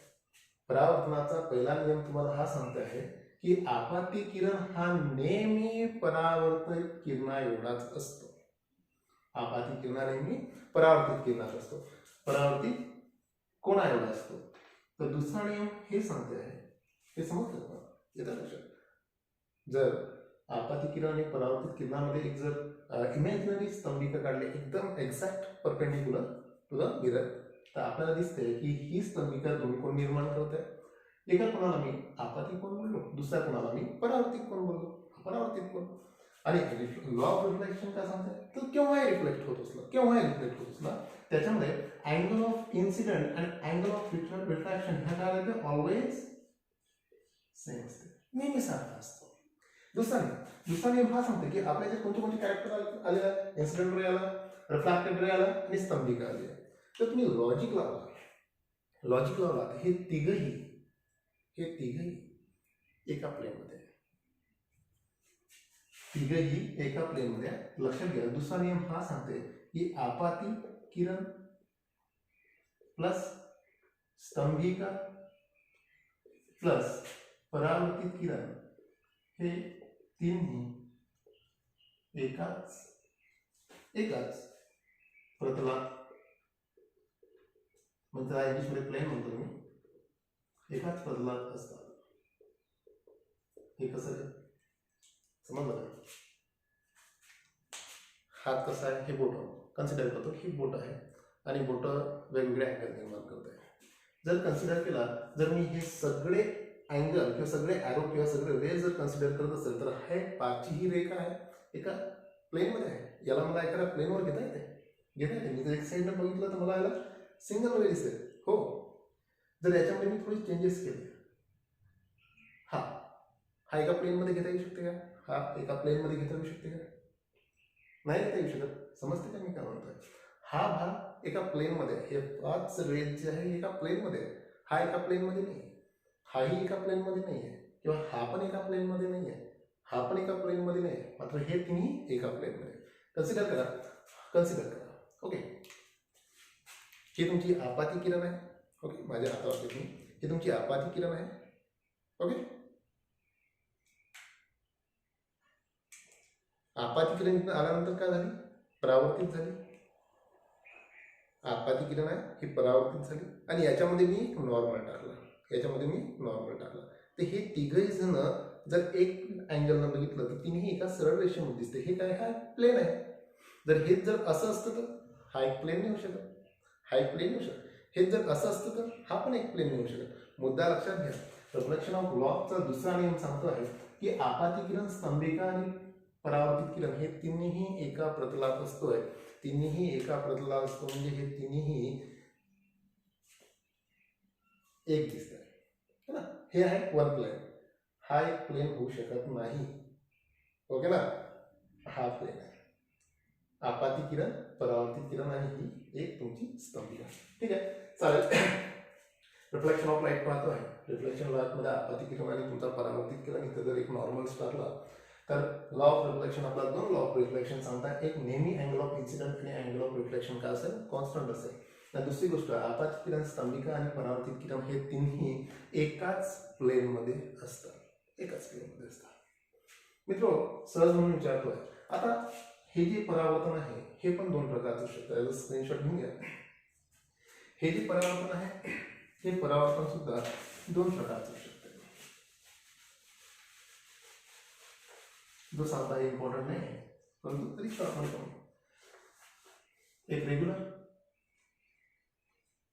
Speaker 1: परावर्तनाचा पहिला नियम तुम्हाला हा सांगतो आहे की आपाती किरण हा नेहमी परावर्तित किरणा एवढाच असतो. आपाती किरणा नेहमी परावर्तित किरणात असतो. परावर्तित कोणा एवढा असतो. तर दुसरा नियम हे सांगते आहे, हे समजलं का? येतं लक्षात? जर आपाती किरण आणि परावर्तित किरणामध्ये एक जर इमॅजिनरी स्तंभिका काढली एकदम exact perpendicular to the mirror, तर आपल्याला दिसते की ही स्तंभिका दोन कोण निर्माण करत आहे. एका कोणाला मी आपाती कोण बोललो, दुसऱ्या कोणाला मी परावर्तित कोण बोललो, परावर्तित कोण. आणि लॉ ऑफ रिफ्लेक्शन काय सांगते? तर केव्हाही रिफ्लेक्ट होत असला त्याच्यामध्ये अँगल ऑफ इन्सिडेंट आणि अँगल ऑफ रिफ्रॅक्शन ह्या काय होते? ऑलवेज सेम असते, नेहमी सारखा असतो. दुसरा नियम हा सांगतो की आपल्या जे कोणते कॅरेक्टर आलेला आहे, इन्सिडेंट रे आला, रिफ्रॅक्टेड रे आला आणि स्तंभिका आली आहे. तर तुम्ही लॉजिक लावला हे तिघही एका प्लेनमध्ये, लक्षात घ्या. दुसरा नियम हा सांगते की आपाती किरण प्लस स्तंभिका प्लस परावर्तित किरण हे तीनही एकाच प्रतलात, म्हणजे इंग्लिशमध्ये प्लेन म्हणतो मी, एकाच प्रतलात असतात. हे कसं आहे समजलं का? हात कसा आहे, हे बोट कन्सिडर करतो, ही बोट आहे आणि बोट वेगवेगळे अँगल निर्माण करत आहे. जर कन्सिडर केला, जर मी हे सगळे अँगल किंवा सगळे ॲरो किंवा सगळे रे जर कन्सिडर करत असेल तर हे पाचही ही रेखा आहे एका प्लेनमध्ये आहे. याला मला एखाद्या प्लेनवर घेता येते. मी जर एक साईडनं बघितलं तर मला याला सिंगल वे दिसेल. हो, जर याच्यामध्ये मी थोडी चेंजेस केले, हा एका प्लेनमध्ये घेता येऊ शकते का? हा एका प्लेनमध्ये घेता येऊ शकते का? नाही घेता येऊ शकत. समजते का मी काय म्हणतोय? हा भाग एका प्लेनमध्ये, हे 5 रेज जे आहे एका प्लेनमध्ये, हा एका प्लेनमध्ये नाही, हाही एका प्लेनमध्ये नाही आहे, किंवा हा पण एका प्लेनमध्ये नाही आहे, हा पण एका प्लेनमध्ये नाही आहे, मात्र हे तिन्ही एका प्लेनमध्ये. कन्सिडर करा. ओके, ही तुमची आपाती किरण आहे. ओके, माझ्या हातावर तुम्ही, ही तुमची आपाती किरण आहे. ओके, आपाती किरण आल्यानंतर काय झाली, परावर्तित झाली. आपाती किरण आहे ही परावर्तित झाली आणि याच्यामध्ये मी नॉर्मल टाकला, याच्यामध्ये मी नॉर्मल टाकला. तर हे तिघही जण जर एक अँगलनं बघितलं तर तिन्ही एका सरळ रेषेमध्ये दिसते. हे काय, हा प्लेन आहे. जर हेच जर असं असतं तर हा एक प्लेन नाही होऊ शकत, हा एक प्लेन होऊ शकत. हेच जर असं असतं तर हा पण एक प्लेन होऊ शकत. मुद्दा लक्षात घ्या. रिफ्लेक्शन ऑफ लॉचा दुसरा नियम सांगतो आहे की आपाती किरण, स्तंभिका आणि परावर्तित किरण हे तिन्ही एका प्रतलात असतोय. तिन्ही एका प्रतलात असतो म्हणजे हे तिन्ही एक दिसत आहे ना. हे आहे वन प्लेन, हा एक प्लेन होऊ शकत नाही. ओके ना, हा प्लेन आहे. आपाती किरण, परावर्तित किरण आणि ही एक तुमची स्तंभिका. ठीक आहे, चालेल. रिफ्लेक्शन ऑफ लाईट पाहतो आहे. रिफ्लेक्शन लाईट मध्ये आपाती किरण आणि तुमचा परावर्तित किरण इथं जर एक नॉर्मल टाकला तर लॉ ऑफ रिफ्लेक्शन आपला दोन लॉ ऑफ रिफ्लेक्शन सांगतात. एक नेहमी अँगल ऑफ इन्सिडेंट आणि अँगल ऑफ रिफ्लेक्शन काय असेल, कॉन्स्टंट असेल. आणि दुसरी गोष्ट, आपाती किरण, स्तंभिका आणि परावर्तित किरण हे तिन्ही एकाच प्लेन मध्ये असतात, एकाच प्लेन मध्ये असतात. मित्र, सहज म्हणून विचारतोय आता, हे जे परावर्तन आहे हे पण दोन प्रकारचं असू शकतं. याचा स्क्रीनशॉट घेऊन घ्या. हे जे परावर्तन आहे हे परावर्तन सुद्धा दोन प्रकारचं असू शकतं. जो सांगता इम्पॉर्टंट नाही आहे परंतु तरी आपण करू. एक रेग्युलर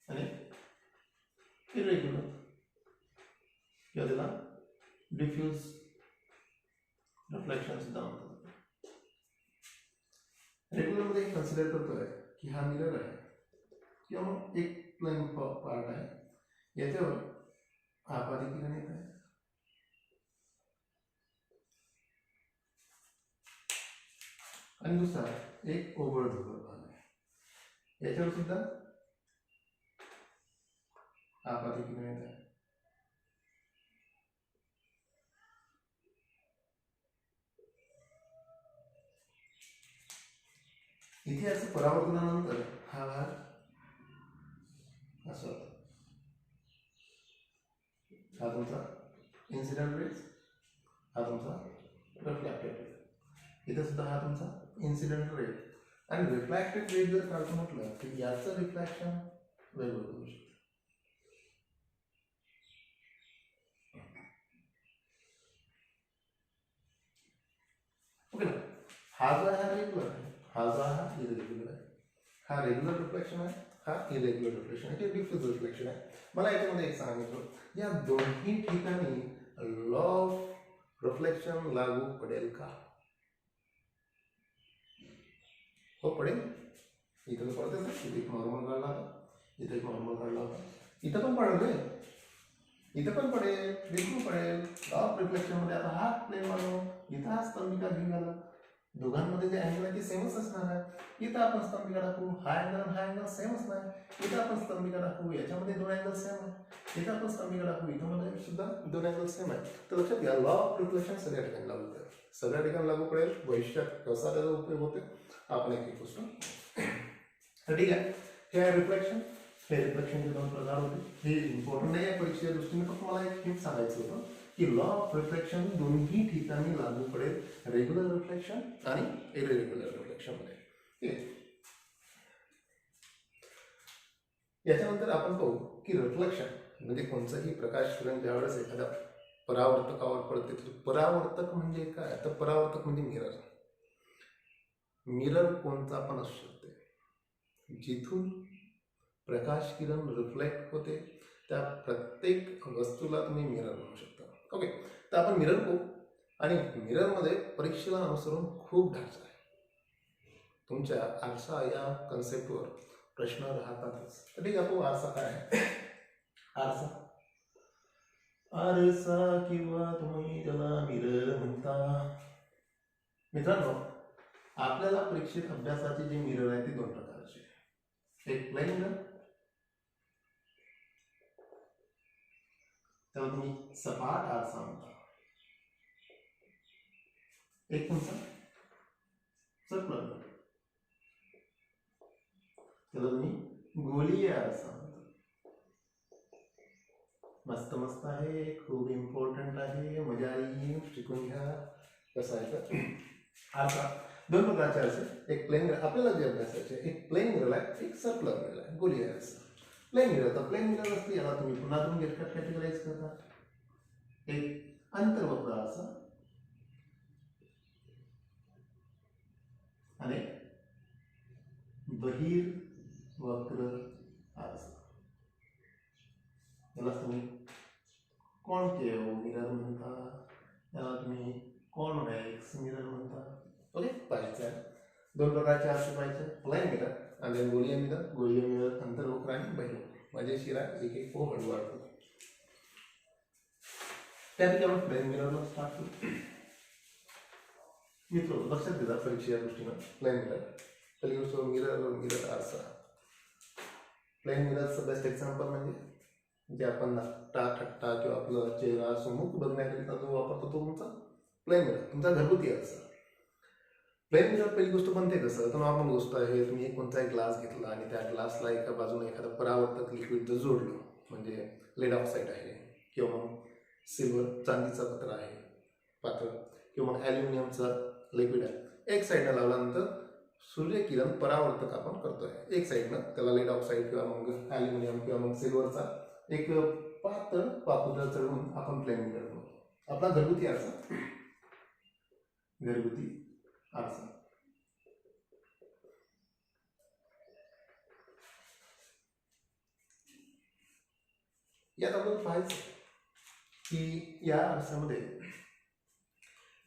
Speaker 1: आणि इरेग्युलर, किंवा त्याला डिफ्यूज रिफ्लेक्शन सुद्धा म्हणतात. रेग्युलर मध्ये कन्सिडर करतोय की हा मिरर आहे किंवा मग एक प्लेन पार्ट आहे, याच्यावर आपाती किरण येत आहे आणि दुसरा एक ओव्हर भाग आहे, याच्यावर सुद्धा आपाती किरण येत आहे. इथे असं परावर्तनानंतर हा भाग असं, हा तुमचा इन्सिडेंट रेज, हा तुमचा रिफ्लेक्टेड रेज. इथे सुद्धा हा तुमचा इन्सिडेंट रेज आणि रिफ्लेक्टेड रेज जर काढतो म्हटलं तर याचं रिफ्लेक्शन वेगवेगळं होऊ शकतं. ओके ना, हा जो आहे हा रेग्युलर आहे, हा जो आहे हा इरेग्युलर आहे. हा रेग्युलर रिफ्लेक्शन आहे, हा इरेग्युलर रिफ्लेक्शन आहे, हे डिफ्यूज रिफ्लेक्शन आहे. मला याच्यामध्ये एक सांगितलं, या दोन्ही ठिकाणी लॉ ऑफ रिफ्लेक्शन लागू पडेल का? हो, पडेल. इथं तर पडतेच ना. इथे एक नॉर्मल काढला होता, इथे एक नॉर्मल काढला होता, इथं पण पडेल, इथं पण पडेल, बिलकुल पडेल. लॉ ऑफ रिफ्लेक्शन मध्ये आता हा प्लेन मानू, इथं हा स्तंभिका घेऊन आला, दोघांमध्ये जे अँगल आहे ते सेमच असणार आहे. इथं आपण स्तंभिका दाखवू, हा अँगल सेम असणार आहे. इथं आपण स्तंभिका दाखवू, याच्यामध्ये दोन अँगल सेम आहे. इथं आपण स्तंभिका दाखवू, इथं मध्ये सुद्धा दोन अँगल सेम आहे. तर लक्षात घ्या, लॉ ऑफ रिफ्लेक्शन सगळ्या ठिकाणी लागू पडेल, सगळ्या ठिकाणी लागू पडेल. भविष्यात कसा त्याचा उपयोग होते आपण एक गोष्ट. तर ठीक आहे, हे आहे रिफ्लेक्शन. हे रिफ्लेक्शनचे दोन प्रकार होते. हे इम्पॉर्टंट नाही आहे परीक्षेच्या दृष्टीने, फक्त मला एक हिंट सांगायचं होतं की लॉ ऑफ रिफ्लेक्शन दोन्ही ठिकाणी लागू पडेल, रेग्युलर रिफ्लेक्शन आणि इरेग्युलर रिफ्लेक्शन मध्ये. ठीक आहे, याच्यानंतर आपण पाहू की रिफ्लेक्शन म्हणजे कोणताही प्रकाश किरण ज्यावेळेस एखाद्या परावर्तकावर पडते, तर परावर्तक म्हणजे काय? तर परावर्तक म्हणजे मिरर. मिरर कोणता पण असू शकते, जिथून प्रकाश किरण रिफ्लेक्ट होते त्या प्रत्येक वस्तूला तुम्ही मिरर म्हणू शकता. ओके, तर आपण मिरर पाहू आणि मिररमध्ये परीक्षेला अनुसरून खूप ढाचा आहे. तुमच्या आरसा या कन्सेप्टवर प्रश्न राहतातच. तर ठीक आहे, तो आरसा काय आहे? आरसा, आरसा किंवा तुम्ही त्याला मिरर म्हणता. मित्रांनो, आपल्याला परीक्षेत अभ्यासाचे जे मिरर आहे ते दोन प्रकारचे, एक प्लेन मिरर, त्याला तुम्ही सपाट आरसा म्हणता, एक तुमचा सर्क्युलर मिरर, त्याला तुम्ही गोलीय आरसा म्हणता. मस्त मस्त आहे, खूप इम्पॉर्टंट आहे, मजा येईल, शिकून घ्या. कसं आहे तर आरसा दोन प्रकारचे आरसे, एक प्लेन मिरर आपल्याला जे अभ्यासायचे, एक प्लेन मिरर आहे, एक सर्क्युलर मिरर आहे, गोलीय आरसा. प्लेन मिरर, तर प्लेन मिरर असते याला तुम्ही पुन्हा दोन कॅटेगराईज करता. एक अंतर्वक्र आरसा आणि बहिर्वक्र आरसा. याला तुम्ही कॉन्केव्ह मिरर म्हणता, याला तुम्ही कॉन्व्हेक्स मिरर म्हणता. ओके, पाहायचं आहे दोन प्रकारचे आरसे पाहिजे, प्लेन मिरर आणि गोलीय मिरर. गोलीय मिरर अंतर्वक्र आणि बहिर्वक्र. मजेशीर आहे, एक एक हळू वाढतो. त्यापैकी आपण प्लेन मिररला स्टार्ट करू. मित्र लक्षात घेता परीक्षेच्या दृष्टीनं प्लेन मिरर. पहिली गोष्ट मिरर आरसा. प्लेन मिररचं बेस्ट एक्झाम्पल म्हणजे जे आपण नाट्टा ठट्टा किंवा आपलं चेहरा समोर बघण्याकरिता जो वापरतो तो तुमचा प्लेन मिरर, तुमचा घरगुती आरसा. प्लेन मिरर पहिली गोष्ट बनते कसं, तर नॉर्मल गोष्ट आहे. तुम्ही कोणताही ग्लास घेतला आणि त्या ग्लासला एका बाजूने एखादं परावर्तक लिक्विड जर जोडलं, म्हणजे लेड ऑक्साईड आहे किंवा मग सिल्वर चांदीचा पत्र आहे पात्र किंवा मग ॲल्युमिनियमचा लिक्विड आहे, एक साईडनं लावल्यानंतर सूर्यकिरण परावर्तक आपण करतोय. एक साईडनं त्याला लेड ऑक्साईड किंवा मग ॲल्युमिनियम किंवा मग सिल्वरचा एक पातळ पापुद्रा चढवून आपण प्लेन मिरर बनवतो. आपला घरगुती आरसा, घरगुती आरसा. यात आपण पाहायचं की या आरशामध्ये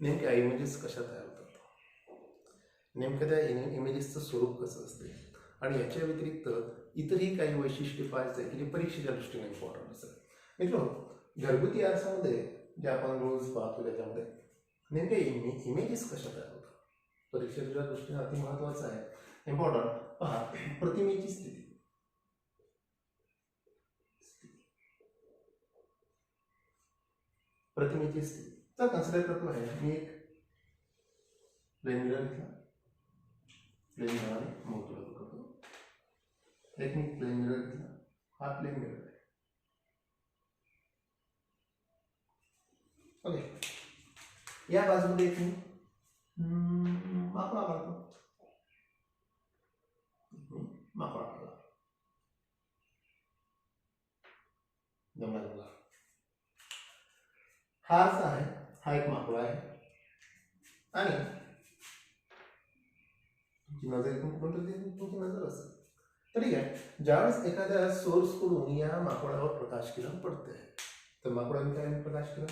Speaker 1: नेमक्या इमेजेस कशा तयार होतात, नेमक्या त्या इमेजेसचं स्वरूप कसं असते, आणि याच्या व्यतिरिक्त इतरही काही वैशिष्ट्ये पाहायचं की जे परीक्षेच्या दृष्टीने इम्पॉर्टंट असतात. मित्रांनो, घरगुती आरशामध्ये जे आपण रोज पाहतो त्याच्यामध्ये नेमके इमेजेस कशा तयार होतात परीक्षेच्या दृष्टीने अति महत्वाचं आहे, इम्पॉर्टंट. पहा, प्रतिमेची स्थिती. प्रतिमेची स्थिती तर कन्सिडर करतो आहे मी. एक प्लेन मिरर घेतला, प्लेन मिररने मग तुला करतो. एक मी प्लेन मिरर घेतला, हा प्लेन मिरर आहे. ओके, या बाजूमध्ये एक मी माकडा काढतो, माकडा काढला, जमला. हा आरसा आहे, हा एक माकडा आहे, आणि तुमची नजर तुमची नजर असेल तर ठीक आहे. ज्यावेळेस एखाद्या सोर्स कडून या माकडावर प्रकाश किरण पडते, तर माकडाने काय प्रकाश किरण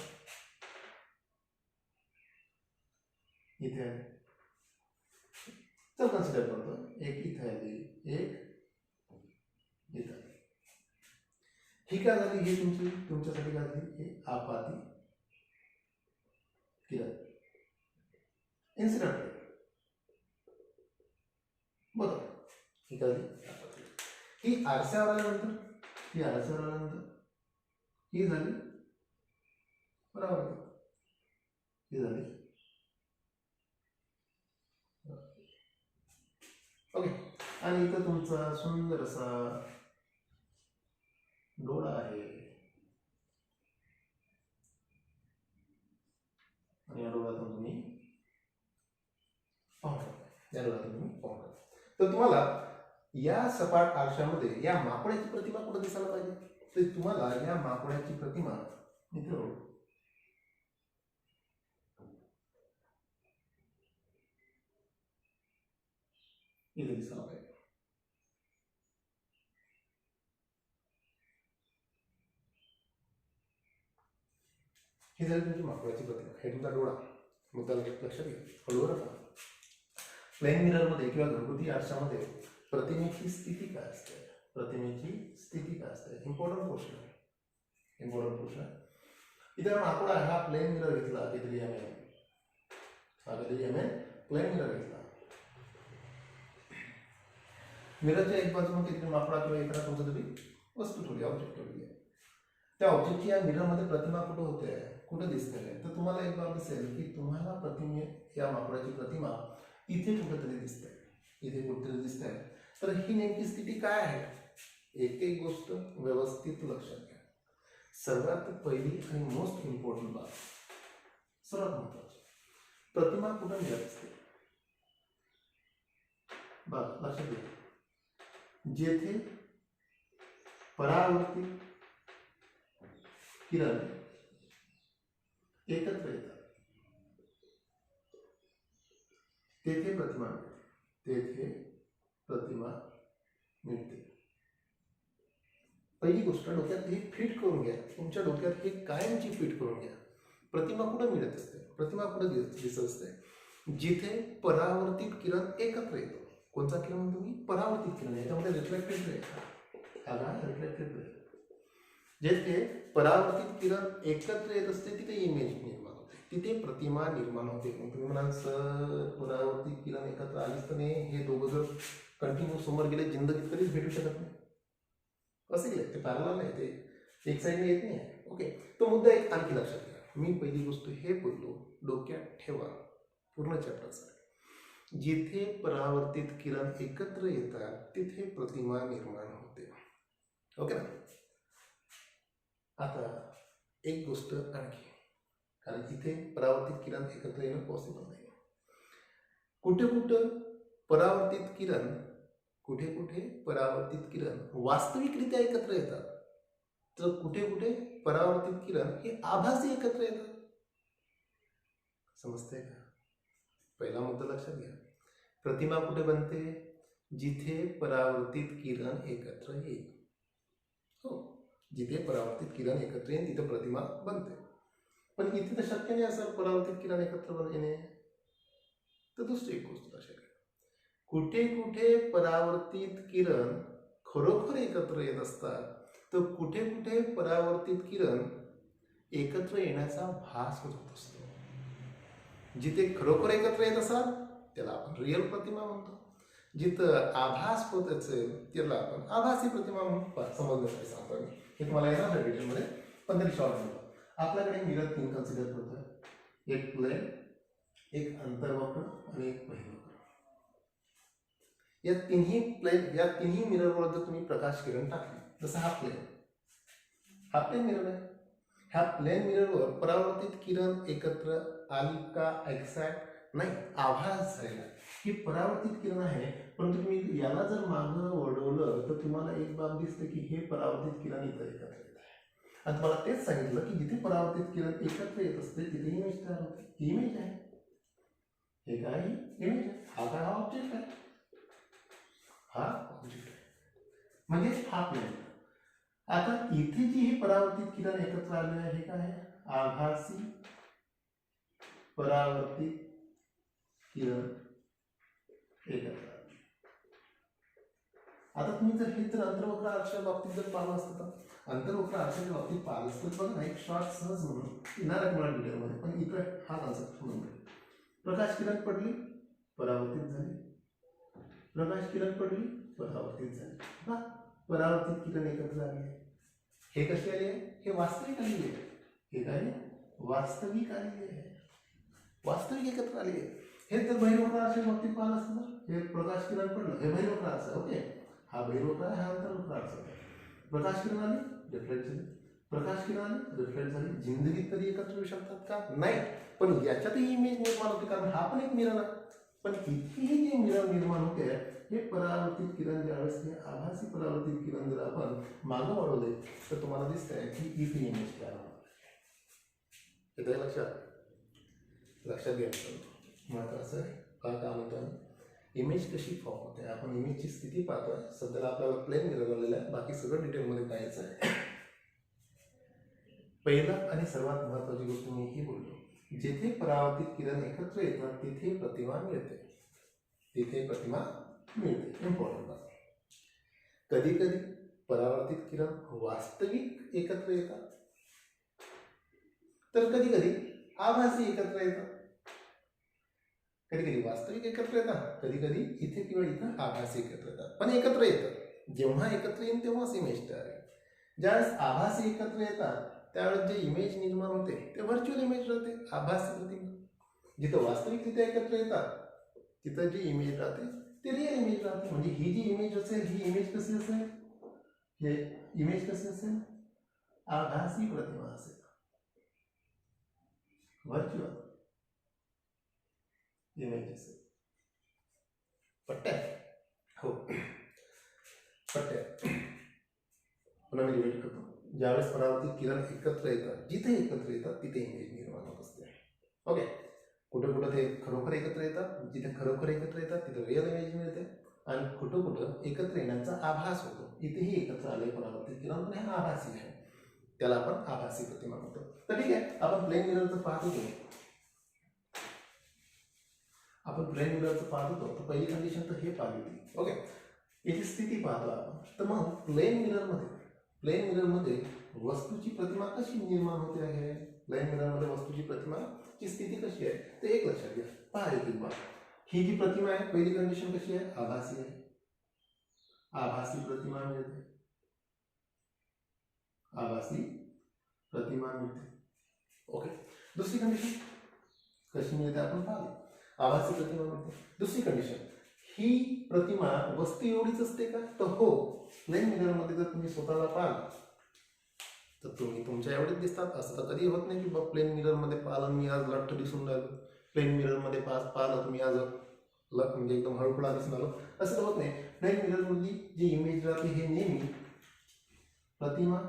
Speaker 1: इथे आली. तर कन्सिडर करतो, एक इथे आली, एक इथे आली. ही काय झाली, ही तुमच्यासाठी काय झाली, हे आपाती किरण इन्सिडेंट बरोबर. ही काय झाली, ही आरशावर आल्यानंतर, ही आरशावर आल्यानंतर ही झाली बरोबर, ही झाली. ओके, आणि इथं तुमचा सुंदर असा डोळा आहे, आणि या डोळ्यातून तुम्ही पाहता. तर तुम्हाला या सपाट आरशामध्ये या माकडाची प्रतिमा कुठे दिसायला पाहिजे, तर तुम्हाला या माकडाची प्रतिमा मित्र इथे दिसायला पाहिजे. ही झाली तुमची माकडाची प्रतिमा, हे तुमचा डोळा. मुद्दा लक्षात घ्या, हळूवर राहा. प्लेन मिररमध्ये किंवा घरगुती आरशामध्ये प्रतिमेची स्थिती काय असते, प्रतिमेची स्थिती काय असते, इम्पॉर्टंट क्वेश्चन आहे, इम्पॉर्टंट क्वेश्चन आहे. इथे माकडा हा प्लेन मिरर घेतला, काहीतरी प्लेन मिरर घेतला. मिररच्या एक बाजूला काहीतरी माकडा किंवा एखादा कोणती तरी वस्तू ठेवली, ऑब्जेक्ट ठेवली आहे. त्या ऑब्जेक्टची या मिररमध्ये प्रतिमा कुठे होते, कुठे दिसते, तर तुम्हाला एक बाब दिसेल की तुम्हाला प्रतिमे या माकडाची प्रतिमा इथे कुठेतरी दिसते, इथे कुठेतरी दिसते. तर ही नेमकी स्थिती काय आहे, एक एक गोष्ट व्यवस्थित लक्षात घ्या. सर्वात पहिली आणि मोस्ट इम्पॉर्टंट बाब, सर्वात महत्वाची, प्रतिमा कुठे मिळत असते, जेथे परावर्तित किरण एकत्र येतात तेथे प्रतिमा मिळते. तेथे प्रतिमा मिळते. पहिली गोष्ट डोक्यात हे फिट करून घ्या. तुमच्या डोक्यात हे कायमची फिट करून घ्या. प्रतिमा कुठं मिळत असते? प्रतिमा कुठं दिसत असते? जिथे परावर्तित किरण एकत्र येतो. कोणता किरण म्हणतो मी? परावर्तित किरण. याच्यामध्ये रिफ्लेक्टेड रे रिफ्लेक्टेड रे. जेथे परावर्तित किरण एकत्र येत असते तिथे इमेज निर्माण होते, तिथे प्रतिमा निर्माण होते. मग तुम्ही म्हणाल सर परावर्तित किरण एकत्र आलीच तर नाही, हे दोघं जर कंटिन्यू समोर गेले जिंदगीत कधीच भेटू शकत नाही. असे गेले ते पॅरलल नाही, ते एक साईडने येत नाही. ओके, तो मुद्दा एक आणखी लक्षात घ्या. मी पहिली गोष्ट हे बोललो, डोक्यात ठेवा पूर्ण चॅप्टरचा. जिथे परावर्तित किरण एकत्र येतात तिथे प्रतिमा निर्माण होते. ओके ना? आता एक गोष्ट आणखी, कारण इथे परावर्तित किरण एकत्र येणं पॉसिबल नाही. कुठे कुठे परावर्तित किरण वास्तविकरित्या एकत्र येतात, तर कुठे कुठे परावर्तित किरण हे आभासी एकत्र येतात. समजतंय का? पहिला मुद्दा लक्षात घ्या. प्रतिमा कुठे बनते? जिथे परावर्तित किरण एकत्र येईल. हो, जिथे परावर्तित किरण एकत्र येईल तिथे प्रतिमा बनते. पण इथे तर शक्य नाही असं परावर्तित किरण एकत्र येणे. तर दुसरी एक गोष्ट लक्षात घ्या. कुठे कुठे परावर्तित किरण खरोखर एकत्र येत असतात, तर कुठे कुठे परावर्तित किरण एकत्र येण्याचा भास होत असतो. जिथे खरोखर एकत्र येत असतात त्याला आपण रिअल प्रतिमा म्हणतो. जिथं आभास होत असेल त्याला आपण आभासी प्रतिमा म्हणून समजण्यासाठी सांगतो. हे तुम्हाला येणार डिटेलमध्ये, पण तरी शॉर्ट म्हणतो. आपल्याकडे मिरर 3 कन्सिडर करतोय. एक प्लेन, एक अंतर्वक्र आणि एक बहिर्वक्र. या तिन्ही मिररवर जर तुम्ही प्रकाश किरण टाकली, जसं हा प्लेन मिरर आहे. ह्या प्लेन मिररवर परावर्तित किरण एकत्र आली का? एक्झॅक्ट नाही, आभास झाला. ही परावर्तित किरण आहे, परंतु तुम्ही याला जर मागं वळवलं तर तुम्हाला एक बाब दिसते की हे परावर्तित किरण इथं एकत्र येत आहे. आणि तुम्हाला तेच सांगितलं की जिथे परावर्तित किरण एकत्र येत असते तिथे इमेज तयार होते. ही इमेज आहे. हे काय? इमेज आहे. हा काय? हा ऑब्जेक्ट आहे. हा ऑब्जेक्ट आहे, म्हणजे हा प्लेन. आता इथे जी ही परावर्तित किरण एकत्र आले आहे हे काय आहे? आभासी परावर्तित किरण एकत्र. आता तुम्ही जर हे जर अंतर्वक्र आरशाच्या बाबतीत जर पाहिलं असतं तर अंतर्वक्र आरशाच्या बाबतीत पाहिलं असतं बघा ना, एक शॉर्ट सहज म्हणून येणार आहे मला डिटेलमध्ये, पण इकडे हा कन्सेप्ट म्हणून प्रकाश किरण पडली, परावर्तित झाली. प्रकाश किरण पडली, परावर्तित झाली. हा परावर्तित किरण एकत्र आली आहे. हे कशी आली आहे? हे वास्तविक आलेली आहे. हे काय? वास्तविक आलेली आहे. वास्तविक एकत्र आली आहे. हे जर बहिर्वक्र आरशाच्या बाबतीत पाहिलं असतं तर हे प्रकाश किरण पडलं, हे बहिर्वक्र आरसा. ओके, हा बहिर्वक्र आहे, हा अंतर्वक्र आरसा. प्रकाश किरण आली, रिफ्लेक्ट झाली. प्रकाश किरण आली, रिफ्लेक्ट झाली. जिंदगीत कधी एकत्र येऊ शकतात का? नाही. पण याच्यातही इमेज निर्माण होते, कारण हा पण एक मिरर आहे. पण इथेही जे मिरर निर्माण होते हे परावर्तित किरण, ज्यावेळेस हे आभासी परावर्तित किरण जर आपण मागं वाढवले तर तुम्हाला दिसतंय की इथे इमेज तयार होणार. येतं लक्षात घ्यायचं महत्वाचं आहे. काय म्हणतो इमेज कशी फॉर्म होते? आपण इमेजची स्थिती पाहतोय. सध्याला आपल्याला प्लेन मिरर आलेला आहे, बाकी सगळं डिटेलमध्ये पाहायचं आहे. पहिला आणि सर्वात महत्वाची गोष्ट मी ही बोललो, जिथे परावर्तित किरण एकत्र येतात तिथे प्रतिमा मिळते. तिथे प्रतिमा मिळते. इम्पॉर्टंट बात. कधी कधी परावर्तित किरण वास्तविक एकत्र येतात, तर कधी कधी आभासी एकत्र येतात. कधी कधी वास्तविक एकत्र येतात, कधी कधी इथे किंवा इथं आभासी एकत्र येतात. पण एकत्र येतात. जेव्हा एकत्र येईल तेव्हाच इमेज तयार आहे. ज्यावेळेस आभासी एकत्र येतात त्यावेळेस जे इमेज निर्माण होते ते व्हर्च्युअल इमेज राहते, आभासी प्रतिमा. जिथं वास्तविकरित्या एकत्र येतात तिथं जी इमेज राहते ते रिअल इमेज राहते. म्हणजे ही जी इमेज असेल ही इमेज कशी असेल? हे इमेज कशी असेल? आभासी प्रतिमा असेल, व्हर्च्युअल इमेज असेल. पट्ट्या? हो. ज्यावेळेस परावर्तित किरण एकत्र येतात, जिथे एकत्र येतात तिथे इमेज निर्माण होत असते. ओके, कुठं कुठं ते खरोखर एकत्र येतात, जिथे खरोखर एकत्र येतात तिथे रिअल इमेज मिळते, आणि कुठं कुठं एकत्र येण्याचा आभास होतो. इथेही एकत्र आले परावर्तित किरण, पण हे आभासी आहे, त्याला आपण आभासी प्रतिमा म्हणतो. तर ठीक आहे, आपण प्लेन मिररचं पाहत होतो. तर पहिली कंडिशन तर हे पाहिली होती. ओके, याची स्थिती पाहतो आपण. तर मग प्लेन मिररमध्ये वस्तूची प्रतिमा कशी निर्माण होते आहे? प्लेन मिररमध्ये वस्तूची प्रतिमाची स्थिती कशी आहे ते एक लक्षात घ्या. पहा एक बाब, ही जी प्रतिमा आहे, पहिली कंडिशन कशी आहे? आभासी आहे. आभासी प्रतिमा मिळते. ओके, दुसरी कंडिशन कशी मिळते आपण पाहू. आभासी प्रतिमा मिळते. दुसरी कंडिशन, ही प्रतिमा वस्तू एवढीच असते का? तर हो, प्लेन मिररमध्ये जर तुम्ही स्वतःला पाहाल तर तुम्ही तुमच्या एवढेच दिसतात. असं तर कधी होत नाही की बा प्लेन मिररमध्ये पाहिलं मी आज लठ्ठ दिसून राहिलो, प्लेन मिररमध्ये पाहिलं तुम्ही आज म्हणजे एकदम हळकुळा दिसून आलो, असं तर होत नाही. प्लेन मिररमधली जी इमेज राहते हे नेहमी प्रतिमा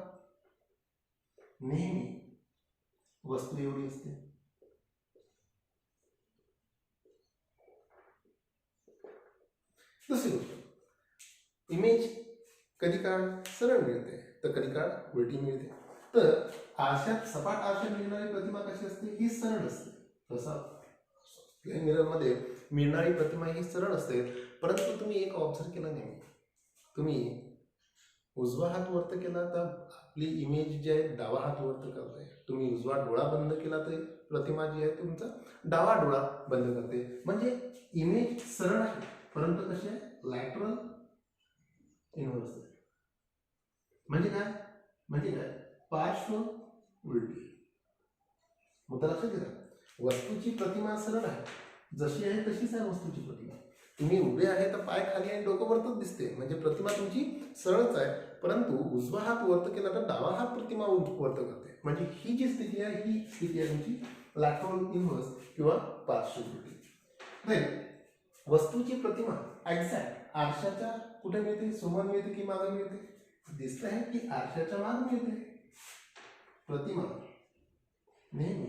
Speaker 1: नेहमी वस्तू एवढी असते. दुसरी गोष्ट, इमेज कधी काळ सरळ मिळते तर कधी काळ उलटी मिळते. तर आरशात, सपाट आरशात मिळणारी प्रतिमा कशी असते? ही सरळ असते. तसा प्लेन मिररमध्ये मिळणारी प्रतिमा ही सरळ असते. परंतु तुम्ही एक ऑब्झर्व केलं नेहमी, तुम्ही उजवा हात वर्त केला तर आपली इमेज जी आहे डावा हात वर्त करते. तुम्ही उजवा डोळा बंद केला तर प्रतिमा जी आहे तुमचा डावा डोळा बंद करते. म्हणजे इमेज सरळ आहे, परंतु कशी आहे? Lateral inverse. म्हणजे काय? पार्श्व उलटी. मुद्दा लक्षात घ्या. वस्तूची प्रतिमा सरळ आहे, जशी आहे तशीच आहे वस्तूची प्रतिमा. तुम्ही उभे आहे तर पाय खाली आणि डोकं वरतच दिसते, म्हणजे प्रतिमा तुमची सरळच आहे. परंतु उजवा हात वर्त केला तर डावा हात प्रतिमा वर्त करते. म्हणजे ही जी स्थिती आहे, ही स्थिती आहे तुमची लॅटरल इनव्हर्स किंवा पार्श्व उलटी. वस्तूची प्रतिमा एक्झॅक्ट आरशाच्या कुठे मिळते? समोर मिळते की मागे मिळते? दिसत आहे की आरशाच्या मागे मिळते. प्रतिमा नेहमी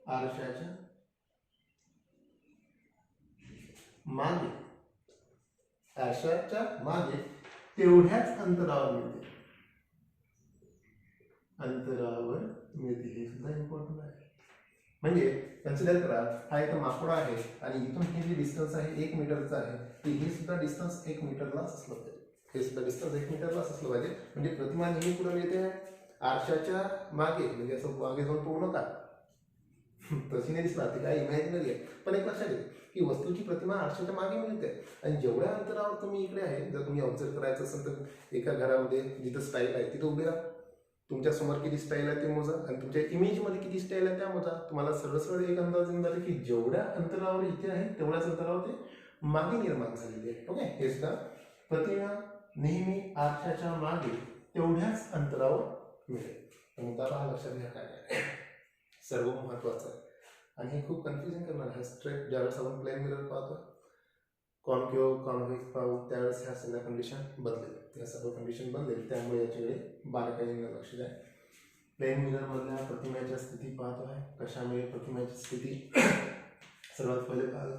Speaker 1: आरशाच्या मागे तेवढ्याच अंतरावर मिळते. हे सुद्धा इम्पॉर्टंट आहे. म्हणजे कन्सिडर करा, हा इथं माकोडा आहे आणि इथून हे जे डिस्टन्स आहे 1 मीटरचं आहे, तर हे सुद्धा डिस्टन्स 1 मीटरलाच असलं पाहिजे. म्हणजे प्रतिमा नेहमी कुठे मिळते? आरशाच्या मागे. म्हणजे असं मागे जाऊन पोहू नका, तशी नाही दिसणार, ती काय इमॅजिनरी आहे. पण एक लक्षात घ्या की वस्तूची प्रतिमा आरशाच्या मागे मिळते. आणि जेवढ्या अंतरावर तुम्ही इकडे आहे, जर तुम्ही ऑब्झर्व करायचं असेल तर एका घरामध्ये जिथं स्टाईल आहे तिथं उभे राहा. तुमच्या समोर किती स्टाईल आहे ते मोजा, आणि तुमच्या इमेजमध्ये किती स्टाईल आहे त्या मोजा. तुम्हाला सरळ एक अंदाज येऊन जाते की जेवढ्या अंतरावर इथे आहे तेवढ्याच अंतरावर ते मागे निर्माण झालेली आहे. ओके, हे सुद्धा प्रतिमा नेहमी आरशाच्या मागे तेवढ्याच अंतरावर मिळेल. मुद्दा हा लक्षात घ्या, काय सर्व महत्वाचं आहे. आणि हे खूप कन्फ्युजन करणार आहे. स्ट्रेट ज्यावेळेस आपण प्लेन मिरर पाहतो, कॉन्व्हेक्स पाहू, त्यावेळेस ह्या सगळ्या कंडिशन बदलेल. त्यामुळे याच्याकडे बारकाईने लक्ष द्या. प्लेन मिररमधल्या प्रतिमेच्या स्थिती पाहतो आहे. कशा मिळेल प्रतिमेची स्थिती? सर्वात पहिले पाहिलं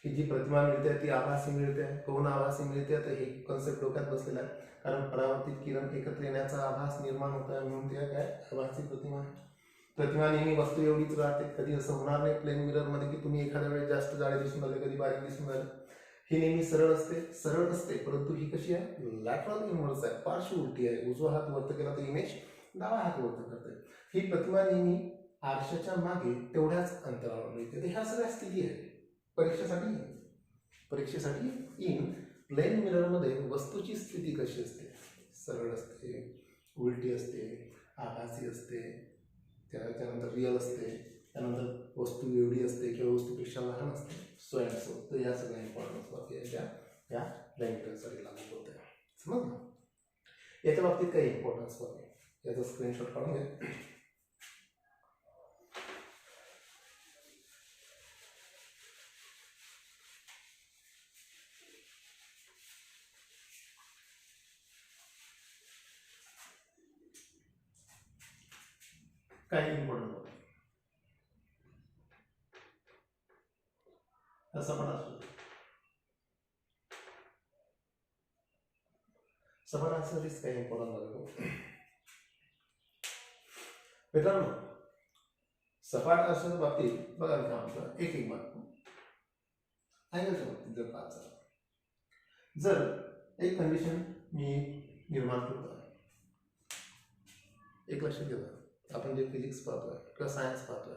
Speaker 1: की जी प्रतिमा मिळते ती आभासी मिळते. कोण आभासी मिळते? तर हे कन्सेप्ट डोक्यात बसलेला आहे, कारण परावर्तित किरण एकत्र येण्याचा आभास निर्माण होत आहे, म्हणून ते काय आभासी प्रतिमा आहे. प्रतिमा नेहमी वस्तू एवढीच राहते. कधी असं होणार नाही प्लेन मिररमध्ये की तुम्ही एखाद्या वेळेस जास्त जाडे दिसून आले, कधी बारीक दिसून आले. ही नेहमी सरळ असते, परंतु ही कशी आहे? लॅटरल इनव्हर्स आहे, पार्श्व उलटी आहे. उजवा हात वर्त केला तर इमेज डावा हात वर्त करते. ही प्रतिमा नेहमी आरशाच्या मागे तेवढ्याच अंतरावर मिळते. तर ह्या सगळ्या स्थिती आहेत परीक्षेसाठी इन प्लेन मिररमध्ये वस्तूची स्थिती कशी असते? सरळ असते, उलटी असते, आभासी असते, त्यानंतर रिअल असते, त्यानंतर वस्तू एवढी असते किंवा वस्तूपेक्षा लहान असते, सो अँड सो. तर या सगळ्या इम्पॉर्टन्स बाबतीत या प्लेन मिररसाठी लागू होते. समजलं? याच्या बाबतीत काही इम्पॉर्टन्स बाबी याचा स्क्रीनशॉट काढून घ्या. काय इम्पॉर्टंट होतं असं पण असू समान आन्सरीच काही इम्पॉर्टंट लागतो मित्रांनो. सपाट असण्याच्या बाबतीत बघा मी काय म्हणतो, एक एक बाब अँगलच्या बाबतीत जर पाहत झाला, जर एक कंडिशन मी निर्माण करतो आहे, एक लक्षात घेऊया, आपण जे फिजिक्स पाहतोय किंवा सायन्स पाहतोय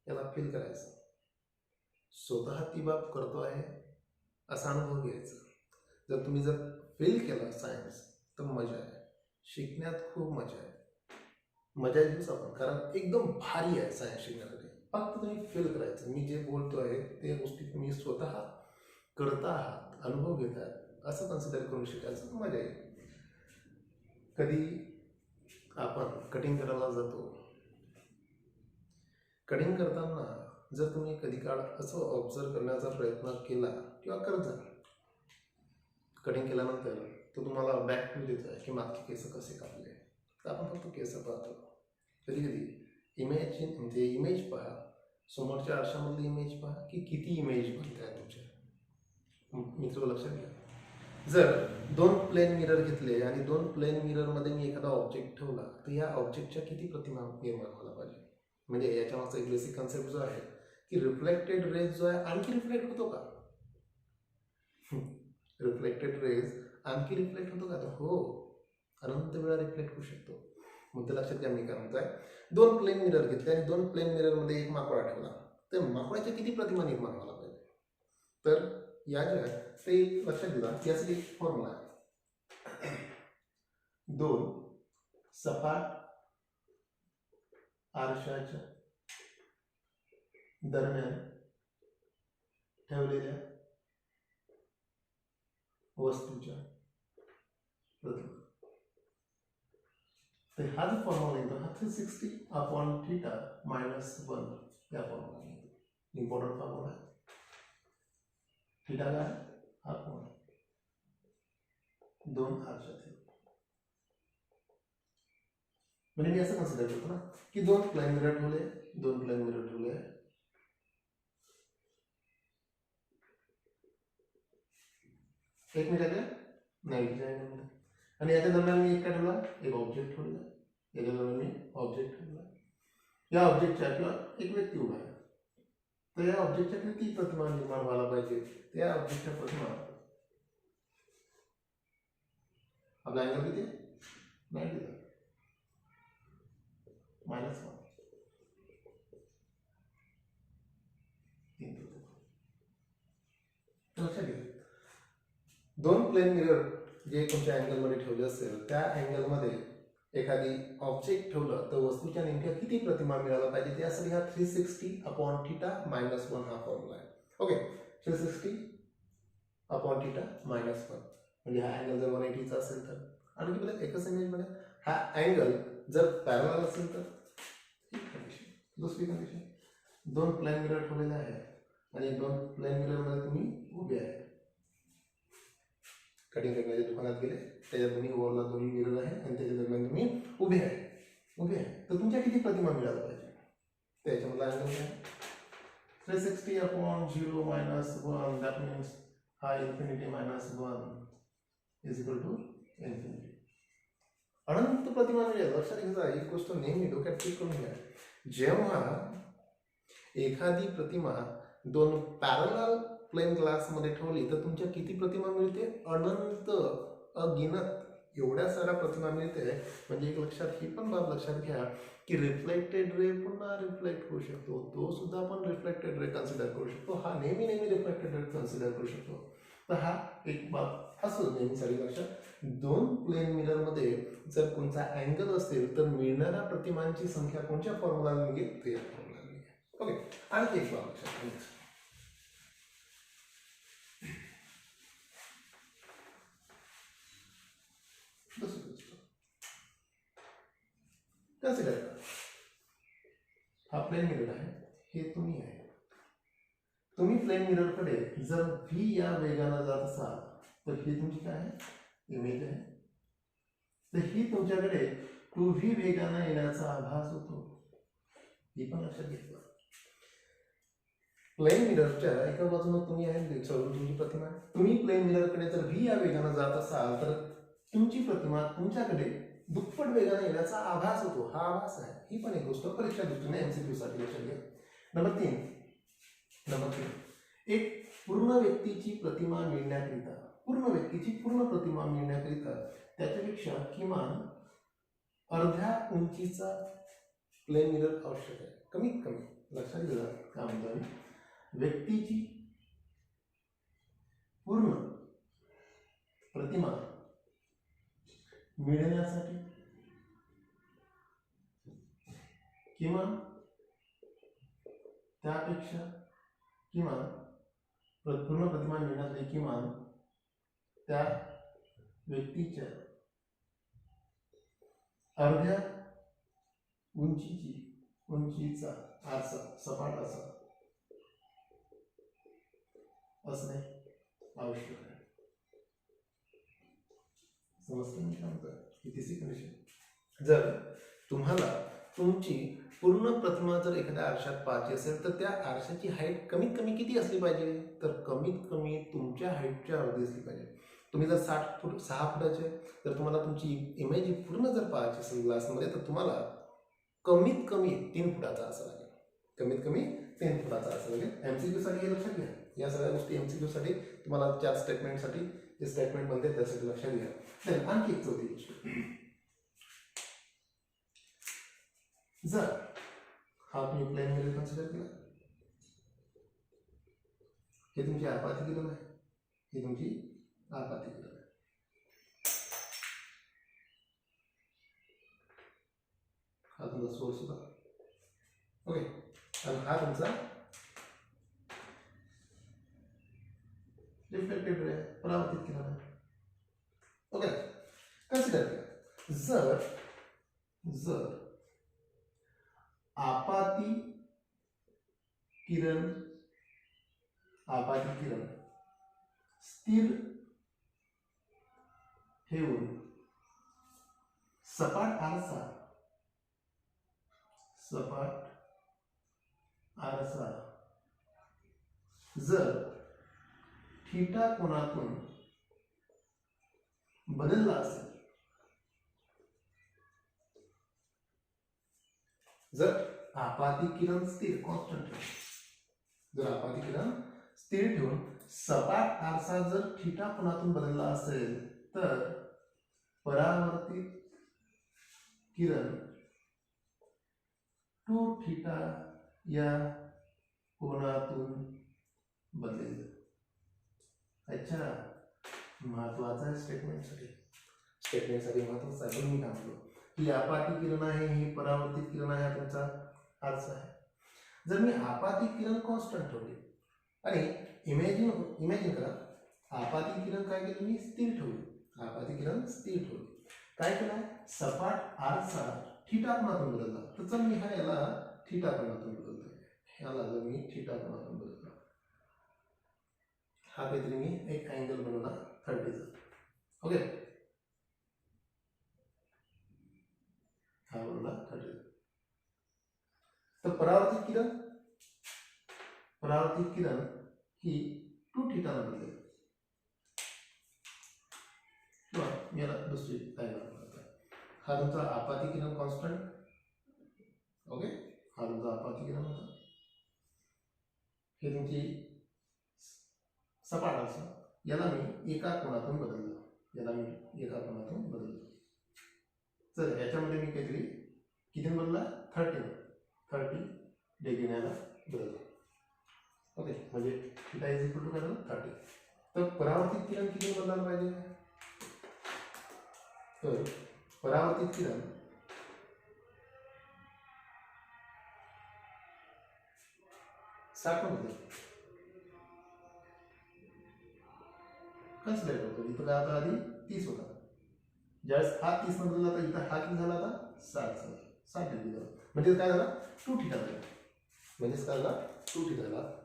Speaker 1: याला फील करायचं, स्वतः ती बाब करतो आहे असा अनुभव घ्यायचा. जर तुम्ही जर फील केलं सायन्स तर मजा आहे, शिकण्यात खूप मजा आहे, मजा घेऊच आपण, कारण एकदम भारी आहे सायन्स शिकण्यासाठी. फक्त तुम्ही फील करायचं, मी जे बोलतो आहे ते गोष्टी तुम्ही स्वतः करता आहात, अनुभव घेत आहात असं कन्सिडर करून शिकायचं, मजा येईल. कधी आपण कटिंग करायला जातो, कटिंग करताना जर तुम्ही कधी काळ असं ऑब्झर्व करण्याचा प्रयत्न केला किंवा करत जा, कटिंग केल्यानंतर तो तुम्हाला बॅक टू देतो आहे की मागचे केस कसे कापले, तर आपण फक्त केस पाहतो. कधी कधी म्हणजे इमेज पहा, समोरच्या आरशामधली इमेज पहा की किती इमेज बनते आहे तुमच्या. मित्र लक्षात घ्या, जर दोन प्लेन मिरर घेतले आणि दोन प्लेन मिररमध्ये मी एखादा ऑब्जेक्ट ठेवला तर या ऑब्जेक्टच्या किती प्रतिमा निर्माण व्हायला पाहिजे. म्हणजे याच्या मागचा एक बेसिक कन्सेप्ट जो आहे की रिफ्लेक्टेड रेज जो आहे आणखी रिफ्लेक्ट होतो का, रिफ्लेक्टेड रेज आणखी रिफ्लेक्ट होतो का, तर हो, अनंत वेळा रिफ्लेक्ट होऊ शकतो. मुद्दा लक्षात घ्या, मी काय म्हणतोय, दोन प्लेन मिरर घेतले आणि दोन प्लेन मिररमध्ये एक माकडा ठेवला तर माकडाच्या किती प्रतिमा निर्माण व्हायला पाहिजे. तर या ज्या ते लक्षात घ्या, यासाठी एक फॉर्म्युला आहे, दोन सपाट आरशाच्या दरम्यान ठेवलेल्या वस्तूच्या प्रतिमा. तर हा जो फॉर्म्युला येतो हा 360/θ - 1 या फॉर्म्युला येतो. इम्पॉर्टंट फॉर्म्युला आहे. थीटा काय, हा कोण दोन आरशाचे, म्हणजे मी असं कन्सिडर करतो ना की दोन प्लेन मिरर ठेवले, दोन प्लेन मिरर ठेवले, एक मिनिट 90 अँगलमध्ये, आणि याच्या दरम्यान मी एक काय ठेवला, एक ऑब्जेक्ट ठेवला, याच्या दरम्यान मी ऑब्जेक्ट ठेवला, या ऑब्जेक्टच्या किंवा एक व्यक्ती उभा आहे, तर या ऑब्जेक्टच्या किती प्रतिमा निर्माण व्हायला पाहिजे, त्या ऑब्जेक्टच्या प्रतिमा, आपला अँगल किती, 90 -1 लक्षात घ्या. दोन प्लेन मिरर जे तुमच्या अँगलमध्ये ठेवले असेल त्या अँगलमध्ये एखादी ऑब्जेक्ट ठेवलं तर वस्तूच्या नेमक्या किती प्रतिमा मिळायला पाहिजे, त्यासाठी हा 360/θ - 1 हा फॉर्म्युला आहे. ओके, 360/θ - 1, म्हणजे हा अँगल जर 180 चा असेल तर, आणखी बघा एकच इमेज मध्ये हा अँगल जर पॅरलल असेल तर, एक कंडिशन. दुसरी कंडिशन, दोन प्लेन मिरर ठेवलेले आहे आणि दोन प्लेन मिरर मध्ये तुम्ही उभे आहे, कटिंग करण्याच्या दुकानात गेले, त्याच्या दोन्ही ओरला दोन्ही मिरर आहे आणि त्याच्या दरम्यान तुम्ही उभे आहे, तर तुमच्या किती प्रतिमा मिळायला पाहिजे, त्याच्यामधला अँगल काय, 360/0 - 1, दॅट मीन्स हा infinity -1 is equal to infinity. अनंत प्रतिमा मिळेल. लक्षात घ्या, एक गोष्ट नेहमी डोक्यात फिट करून घ्या, जेव्हा एखादी प्रतिमा दोन पॅरलल प्लेन ग्लासमध्ये ठेवली तर तुमच्या किती प्रतिमा मिळते, अनंत, अगिनत एवढ्या साऱ्या प्रतिमा मिळते. म्हणजे एक लक्षात, ही पण बाब लक्षात घ्या की रिफ्लेक्टेड रे पुन्हा रिफ्लेक्ट होऊ शकतो, तो सुद्धा आपण रिफ्लेक्टेड रे कन्सिडर करू शकतो, हा नेहमी रिफ्लेक्टेड रे कन्सिडर करू शकतो. तर हा एक बाब असं नेहमीसाठी लक्षात, दोन प्लेन मिरर मध्ये जर कोणता अँगल असेल तर मिळणाऱ्या प्रतिमांची संख्या कोणत्या फॉर्म्युला निघेल, ते फॉर्म्युला निघेल. ओके, आणखी एक बाब लक्षात, कन्सिडर करा, हा प्लेन मिरर आहे, हे तुम्ही आहे, तुम्ही प्लेन मिरर कडे जर v या वेगाने जात असाल तर ही तुमची काय आहे, इमेज आहे, तर ही तुमच्याकडे 2v वेगाने येण्याचा आभास होतो. ही पण लक्षात घेतलं. प्लेन मिररच्या एका बाजूने तुम्ही आहे सोडून तुमची प्रतिमा आहे. तुम्ही प्लेन मिररकडे जर v या वेगाने जात असाल तर तुमची प्रतिमा तुमच्याकडे दुप्पट वेगाने येण्याचा आभास होतो. हा आभास आहे. ही पण एक गोष्ट परीक्षा दृष्टीने MCQ साठी लक्षात घ्या. नंबर 3 एक पूर्ण व्यक्तीची प्रतिमा मिळण्याकरिता प्रतिमा मिळण्याकरिता त्याच्यापेक्षा किमान अर्ध्या उंचीचा प्लेन मिरर आवश्यक आहे. कमीत कमी लक्षात घ्या. काय म्हणतो आम्ही व्यक्तीची पूर्ण प्रतिमा मिळण्यासाठी किमान त्यापेक्षा पूर्ण प्रतिमा मिळण्यासाठी किमान त्या व्यक्तीच्या अर्ध्या उंचीचा आरसा सपाट असा असणे आवश्यक आहे. समजतं मी काय म्हणतो? ही तिसरी कंडिशन. जर तुम्हाला तुमची पूर्ण प्रतिमा जर एखाद्या आरशात पाहायची असेल तर त्या आरशाची हाईट कमीत कमी किती असली पाहिजे? तर कमीत कमी तुमच्या हाईटच्या अर्धी असली पाहिजे. तुम्ही जर 6 फुटाचे तर तुम्हाला तुमची इमेज पूर्ण जर पाहायची असेल ग्लासमध्ये तर तुम्हाला कमीत कमी 3 फुटाचा असावा लागेल. कमीत कमी 3 फुटाचा असावा लागेल. MCQ साठी हे लक्षात घ्या. या सगळ्या गोष्टी MCQ साठी तुम्हाला 4 स्टेटमेंटसाठी जे स्टेटमेंट बनते त्यासाठी लक्षात घ्या. तर आणखी एक चौथी गोष्ट, जर हा तुम्ही प्लेन मिरर कन्सिडर केला, हे तुमची आपाती किरण आहे, ही तुमची आपाती किरण आहे. हा तुमचा सोर्स होता. ओके. आणि हा तुमचा रिफ्लेक्टेड रे परावर्तित किरण आहे. ओके. कन्सिडर करा. जर आपाती किरण स्थिर ठेवून सपाट आरसा जर थीटा कोनातून बदलला असेल, जर आपाती किरण स्थिर कॉन्स्टंट जर आपाती किरण स्थिर ठेवून सपाट आरसा जर थीटा कोनातून बदलला असेल तर परावर्तित किरण 2 थीटा या कोनातून बदलेल. अच्छा, महत्वाचा स्टेटमेंटसाठी महत्वाचा आहे. पण मी काय म्हणतो, ही आपाती किरण आहे, ही परावर्तित किरण आहे, तुमचा आरसा आहे. जर मी आपाती किरण कॉन्स्टंट ठेवली आणि इमॅजिन करा, आपाती किरण काय केली मी स्थिर ठेवली. काय केलं? सपाट आरसा थीटा कोनातून बदलला. तर जर मी याला थीटा कोनातून बदलतो, हा काहीतरी मी एक अँगल बनवला 30 चा. ओके. हा बनवला 30. तर परावर्तित किरण ही 2 थीटा ने बदलेल. किंवा मी याला दुसरी काय बनवतो, हा तुमचा आपाती किरण कॉन्स्टंट. ओके. हा तुमचा आपाती किरण होता. हे तुमची सपाट आरसा, याला मी एका कोनातून बदललं. तर याच्यामध्ये मी काहीतरी किती बदलला? 30 डिग्री याला बदलला. ओके. म्हणजे थीटा इज इक्वल टू काय झालं? 30. तर परावर्तित किरण किती बदलायला पाहिजे? तर परावर्तित किरण साठवून कन्सिडर करतो. इथं काय होता आधी 30 होता. ज्यावेळेस हा 30 ने बदलला तर इथं हा किती झाला आता? 60 डिग्री झाला. म्हणजे काय झाला? 2 थीटा झाला.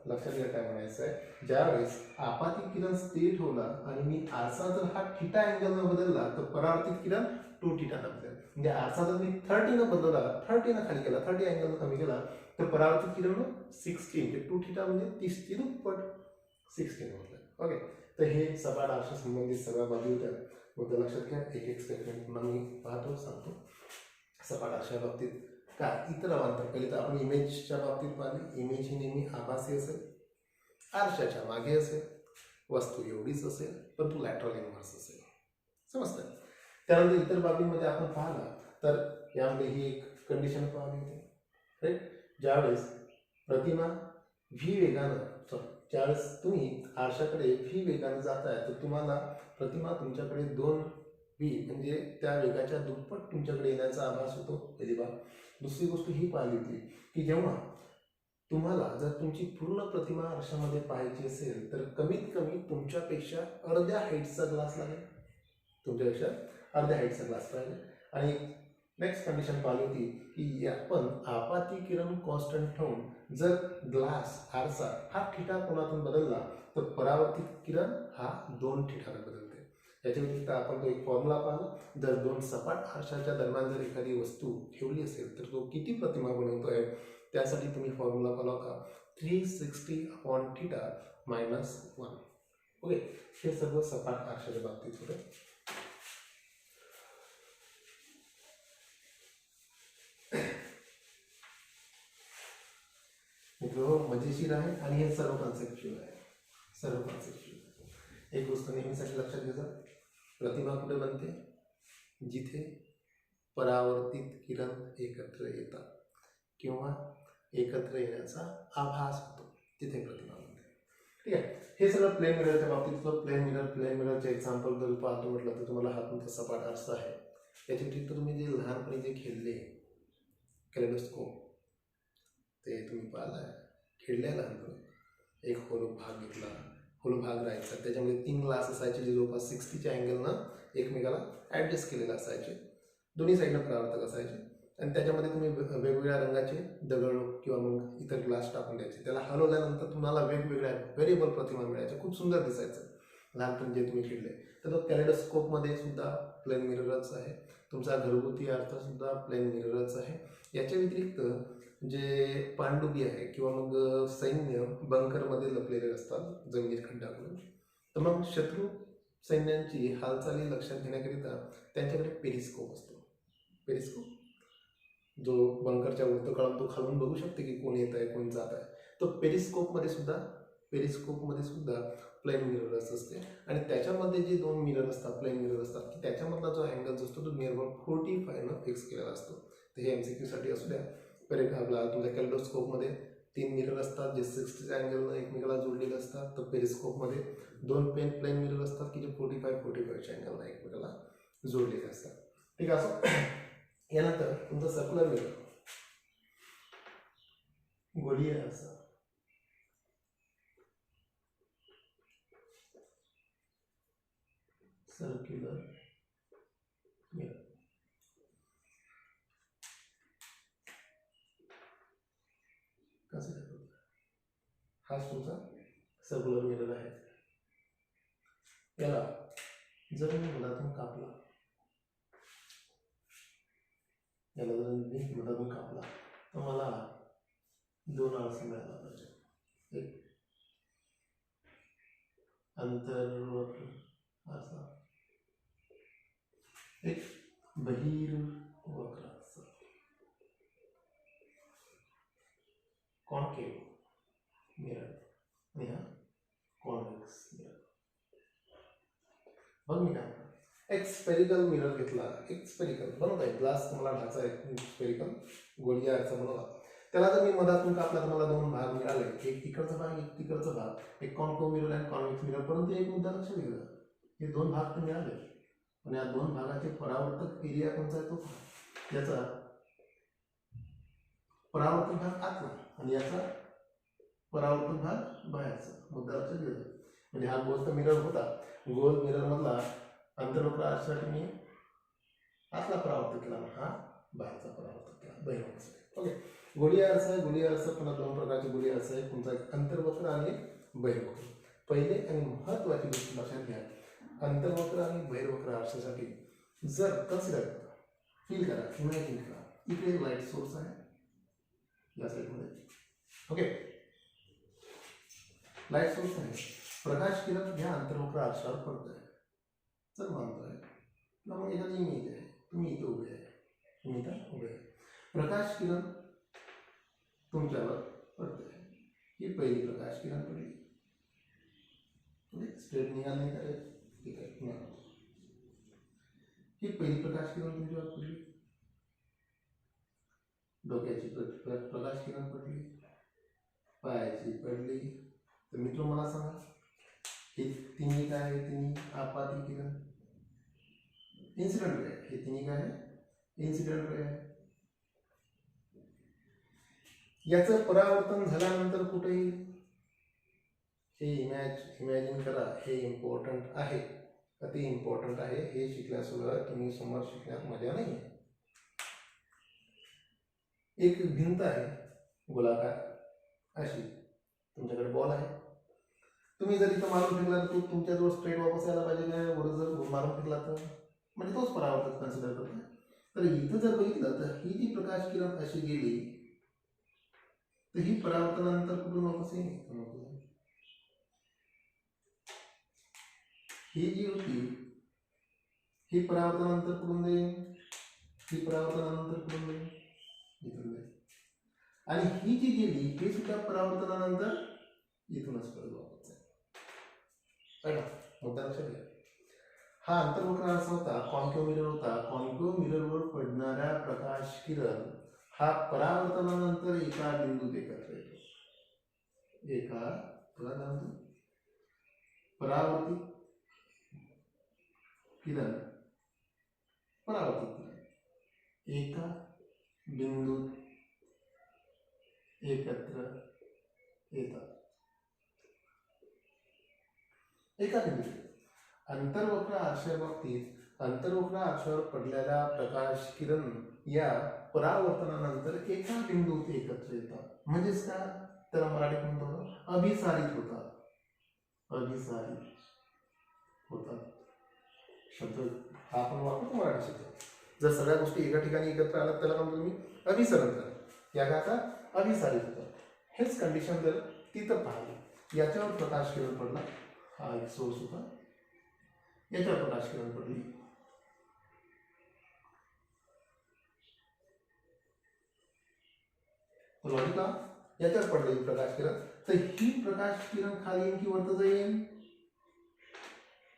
Speaker 1: लक्षात घ्या काय म्हणायचं आहे. ज्यावेळेस आपाती किरण स्थिर ठेवला आणि मी आरसा जर हा थीटा अँगल न बदलला तर परावर्तित किरण 2 थीटा न बदलेल. म्हणजे आरसा जर मी 30 न बदलला, 30 न खाली केला, 30 अँगल कमी केला तर परावर्तित किरण 16 ते 2 थिटा म्हणजे 30 ची दुप्पट 16 म्हटलं. ओके, तर हे सपाट आरशा संबंधित सगळ्या बाबी होत्या. मुद्दा लक्षात घ्या. एक एक स्टेटमेंट पुन्हा मी पाहतो, सांगतो. सपाट आरशा बाबतीत काय इतर अवांतर, पहिले तर आपण इमेजच्या बाबतीत पाहिले. इमेज ही नेहमी आभासी असेल, आरशाच्या मागे असेल, वस्तू एवढीच असेल, परंतु लॅटरल इन्व्हर्स असेल. समजतं. त्यानंतर इतर बाबींमध्ये आपण पाहिला तर यामध्ये ही एक कंडिशन पाहिली होती, राईट. ज्यावेळेस प्रतिमा व्ही वेगानं, ज्यावेळेस तुम्ही आरशाकडे व्ही वेगानं जाताय तर तुम्हाला प्रतिमा तुमच्याकडे 2 व्ही म्हणजे त्या वेगाच्या दुप्पट तुमच्याकडे येण्याचा आभास होतो, पहिली बाब. दुसरी गोष्ट ही पाहिली होती की जेव्हा तुम्हाला जर तुमची पूर्ण प्रतिमा आरशामध्ये पाहायची असेल तर कमीत कमी तुमच्यापेक्षा अर्ध्या हाईटचा ग्लास लागेल, तुमच्यापेक्षा अर्ध्या हाईटचा ग्लास पाहिजे. आणि नेक्स्ट कंडिशन पाहिली होती की आपण आपाती किरण कॉन्स्टंट ठेवून जर ग्लास आरसा हा थिटा कोनातून बदलला तर परावर्तित किरण हा 2 थिटाने बदलते. याच्या व्यतिरिक्त आपण तो एक फॉर्म्युला पाहिला. जर 2 सपाट आरशाच्या दरम्यान जर एखादी वस्तू ठेवली असेल तर तो किती प्रतिमा बनवतोय, त्यासाठी तुम्ही फॉर्म्युला पाहिला होता 360/θ - 1. ओके, हे सर्व सपाट आरशाच्या बाबतीत होतं. मजेशीर आहे आणि हे सर्व कॉन्सेप्च्युअल आहे, सर्व कॉन्सेप्च्युअल. एक गोष्ट नेहमीसाठी लक्षात घ्या, प्रतिमा कुठे बनते, जिथे परावर्तित किरण एकत्र येतात किंवा एकत्र येण्याचा आभास होतो, तिथे प्रतिमा बनते. ठीक आहे. हे सगळं प्लेन मिररच्या बाबतीत. प्लेन मिररचे एक्झाम्पल जर पाहतो म्हटलं तर तुम्हाला हा तुमचा सपाट आरसा आहे. याच्या व्यतिरिक्त तुम्ही जे लहानपणी जे खेळले कॅलेडोस्कोप, ते तुम्ही पाहिलाय, खेळल्या लहानपणी. एक होलो भाग घेतला, होलो भाग राहायचा, त्याच्यामध्ये 3 ग्लास असायचे जे जवळपास 60च्या अँगलनं एकमेकाला ॲडजस्ट केलेले असायचे, दोन्ही साईडनं परावर्तक असायचे. आणि त्याच्यामध्ये तुम्ही वेगवेगळ्या रंगाचे दगड किंवा मग इतर ग्लास टाकून द्यायचे. त्याला हलवल्यानंतर तुम्हाला वेगवेगळ्या व्हेरिएबल प्रतिमा मिळायच्या, खूप सुंदर दिसायचं लहानपणी जे तुम्ही खेळले. तर तो कॅलेडोस्कोपमध्ये सुद्धा प्लेन मिररच आहे. तुमचा घरगुती अर्थ सुद्धा प्लेन मिररच आहे. याच्या व्यतिरिक्त जे पाणडुबी आहे किंवा मग सैन्य बंकरमध्ये लपलेले असतात जमिनीत खड्डा करून, तर मग शत्रू सैन्यांची हालचाली लक्षात घेण्याकरिता त्यांच्याकडे पेरिस्कोप असतो. पेरिस्कोप जो बंकरच्या वरती काढून तो खालून बघू शकते की कोण येत आहे, कोण जात आहे. तो पेरिस्कोपमध्ये सुद्धा प्लेन मिररच असते. आणि त्याच्यामध्ये जे 2 मिरर असतात, प्लेन मिरर असतात, की त्याच्यामधला जो अँगल जो असतो तो निअरबाउट 45 फिक्स केलेला असतो. तर हे MCQ साठी असू द्या. आपला तुमच्या कॅलेडोस्कोपमध्ये 3 मिरर असतात जे 60च्या अँगलनं एकमेकाला जोडलेले असतात. तर पेरिस्कोपमध्ये 2 प्लेन मिरर असतात की जे 45च्या अँगलनं एकमेकाला जोडलेले असतात. ठीक आहे. असं यानंतर तुमचा सर्क्युलर मिरर, गोलीय आरसा, सर्क्युलर मिरर. कन्सिडर करू, हाच तुमचा सर्क्युलर मिरर आहे. याला जर मी मधातून कापला, तर मला 2 आरसे मिळाला पाहिजे. एक अंतर्वक्र आरसा, एक बहिर्वक्र आरसा, कॉन्केव मिरर आणि हा कॉन्व्हेक्स मिरर. बघ मी काय एक स्पेरिकल मिरर घेतला, एक स्पेरिकल बनवता आहे ग्लास, तुम्हाला ढाचा एक स्पेरिकल गोलीय आरसा बनवला. त्याला जर मी मधातून कापला तर मला 2 भाग मिळाले, एक इकडचा भाग, एक तिकडचा भाग, एक कॉन्केव मिरर आणि कॉन्व्हेक्स मिरर. परंतु एक मुद्दा लक्षात घ्या, हे 2 भाग तर मिळाले पण या 2 भागाचे परावर्तक एरिया कोणता आहे, तो याचा परावर्तक भाग आतला आणि याचा परावर्तक भाग बाहेरचा. मुद्दा लक्षात घ्या. म्हणजे हा गोल तर मिरर होता, गोल मिरर मधला अंतर्वक्र आरशासाठी मी आतला परावर्तक केला, हा बाहेरचा परावर्तक केला, बहिर्वक्र. ओके. गोलीय आरसा आहे. गोलीय आरसा पुन्हा 2 प्रकारचे गोलीय आरसा आहे, तुमचा एक अंतर्वक्र आणि एक बहिर्वक्र. पहिले आणि महत्वाची गोष्ट लक्षात घ्या, अंतर्वक्र आणि बहिर्वक्र आरशासाठी जर कन्सिडर करा, फील करा, इमॅजिन करा, इकडे लाईट सोर्स आहे, या साईडमध्ये. ओके, लाईट सोर्स आहे, प्रकाश किरण या अंतर्मुख आरशावर पडत आहे. चल मानतोय किंवा मग एखादी इमेज आहे, तुम्ही इथे उभे आहे, तुम्ही इथं उभे आहे, प्रकाश किरण तुमच्यावर पडते. ही पहिली प्रकाश किरण पडली. स्ट्रेट निघाल नाही तर ठीक आहे. ही पहिली प्रकाश किरण तुमच्यावर पडली. डोक्याची प्रकाश किरण पडली, पायाची पडली. तर मित्र मला सांगा, हे तिन्ही काय आहे? तिन्ही आपाती किरण, इन्सिडेंट रे. हे तिन्ही काय आहे? इन्सिडेंट रे आहे. याचं परावर्तन झाल्यानंतर कुठे येईल हे इमॅजिन करा. हे इम्पॉर्टंट आहे, अति इम्पॉर्टंट आहे. हे शिकल्याशिवाय तुम्ही समोर शिकण्यात मजा नाही. एक भिंत आहे गोलाकार अशी, तुमच्याकडे बॉल आहे. तुम्ही जर इथं मारून फेकला तर तुमच्याजवळ स्ट्रेट वापस यायला पाहिजे काय? वर जर मारून फेकला तर म्हणजे तोच परावर्तन कन्सिडर करतो. तर इथं जर बघितलं तर ही जी प्रकाश किरण अशी गेली तर ही परावर्तनानंतर कुठून वापस येईल? ही जी होती ही परावर्तनानंतर कुठून जाईल? ही परावर्तनानंतर कुठून जाईल? इथून जाईल. आणि ही जी गेली हे सुद्धा परावर्तनानंतर इथूनच परत वापस जाईल. मुद्दा लक्षात घ्या. हा अंतर्मुख आरसा होता, कॉन्केव्ह मिरर होता. कॉन्केव्ह मिररवर पडणाऱ्या प्रकाश किरण हा परावर्तनानंतर एका बिंदूत एकत्र येतो. एका परावर्तित किरण, परावर्तित किरण एका बिंदूत एकत्र येतात. एका बिंदूत. अंतर्वक्र आरशा बाबतीत अंतर्वक्र आरशावर पडलेल्या प्रकाश किरण या परावर्तनानंतर एका बिंदूत एकत्र येतात. म्हणजेच काय? त्याला मराठीत म्हणतो अभिसारित होतात. अभिसारित होतात शब्द हा आपण वापरतो मराठी शब्द. जर सगळ्या गोष्टी एका ठिकाणी एकत्र आल्या त्याला म्हणतो तुम्ही अभिसरण करा. या का अभिसारित होतात. हेच कंडिशन जर तिथं पाहिलं, याच्यावर प्रकाश किरण पडला, हा एक सोर्स होता, याच्यावर प्रकाश किरण पडली, लॉजिका याच्यावर पडलेली प्रकाश किरण. तर ही प्रकाश किरण खाली येईल की वरत जाईल?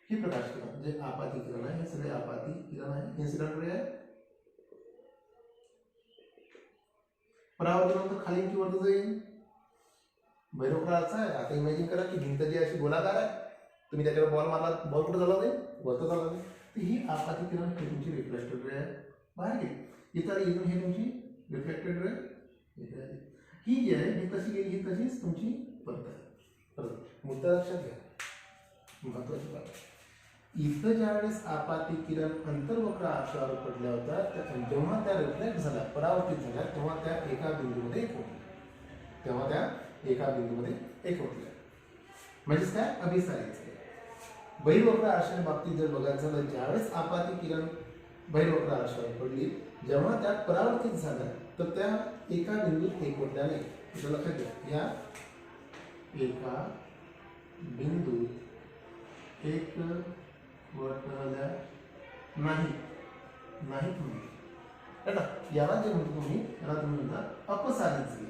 Speaker 1: ही प्रकाश किरण जे आपाती किरण आहे, हे सगळे आपाती किरण आहे, इन्सिडेंट रे आहे. परावर्तनानंतर खाली येईल की वरत जाईल? भैरवकाळाचा आहे. आता इमॅजिन करा की भिंत जी अशी गोलाकार आहे, तुम्ही त्याच्यावर बॉल मारला, बॉल कुठे झाला नाही? वरत झाला नाही. तर ही आपाती किरण ही तुमची रिफ्लेक्टेड रे आहे, बाहेर गेली. इतर इथून ही तुमची रिफ्लेक्टेड रे. ही जी आहे ही तशी गेली, ही तशीच तुमची परत आहे. मुद्दा लक्षात घ्या, महत्वाची बाब. इथं ज्यावेळेस आपाती किरण अंतर्वक्र आरशावर पडल्या होत्या, जेव्हा त्या रिफ्लेक्ट झाल्या, परावर्तित झाल्या, तेव्हा त्या एका बिंदूमध्ये एकवटल्या. म्हणजेच काय? अभिसारित. बहिर्वक्र आरशाच्या बाबतीत जर बघायचं झालं, ज्यावेळेस आपाती किरण बहिर्वक्र आरशावर पडली, जेव्हा त्या परावर्तित झाल्या तर त्या एका बिंदूत एकवटल्या नाही. तुझं लक्षात घ्या, या एका बिंदूत एकवटल्या नाही. याला जे म्हणतो तुम्ही, याला तुम्ही म्हणता अपसारित झाली.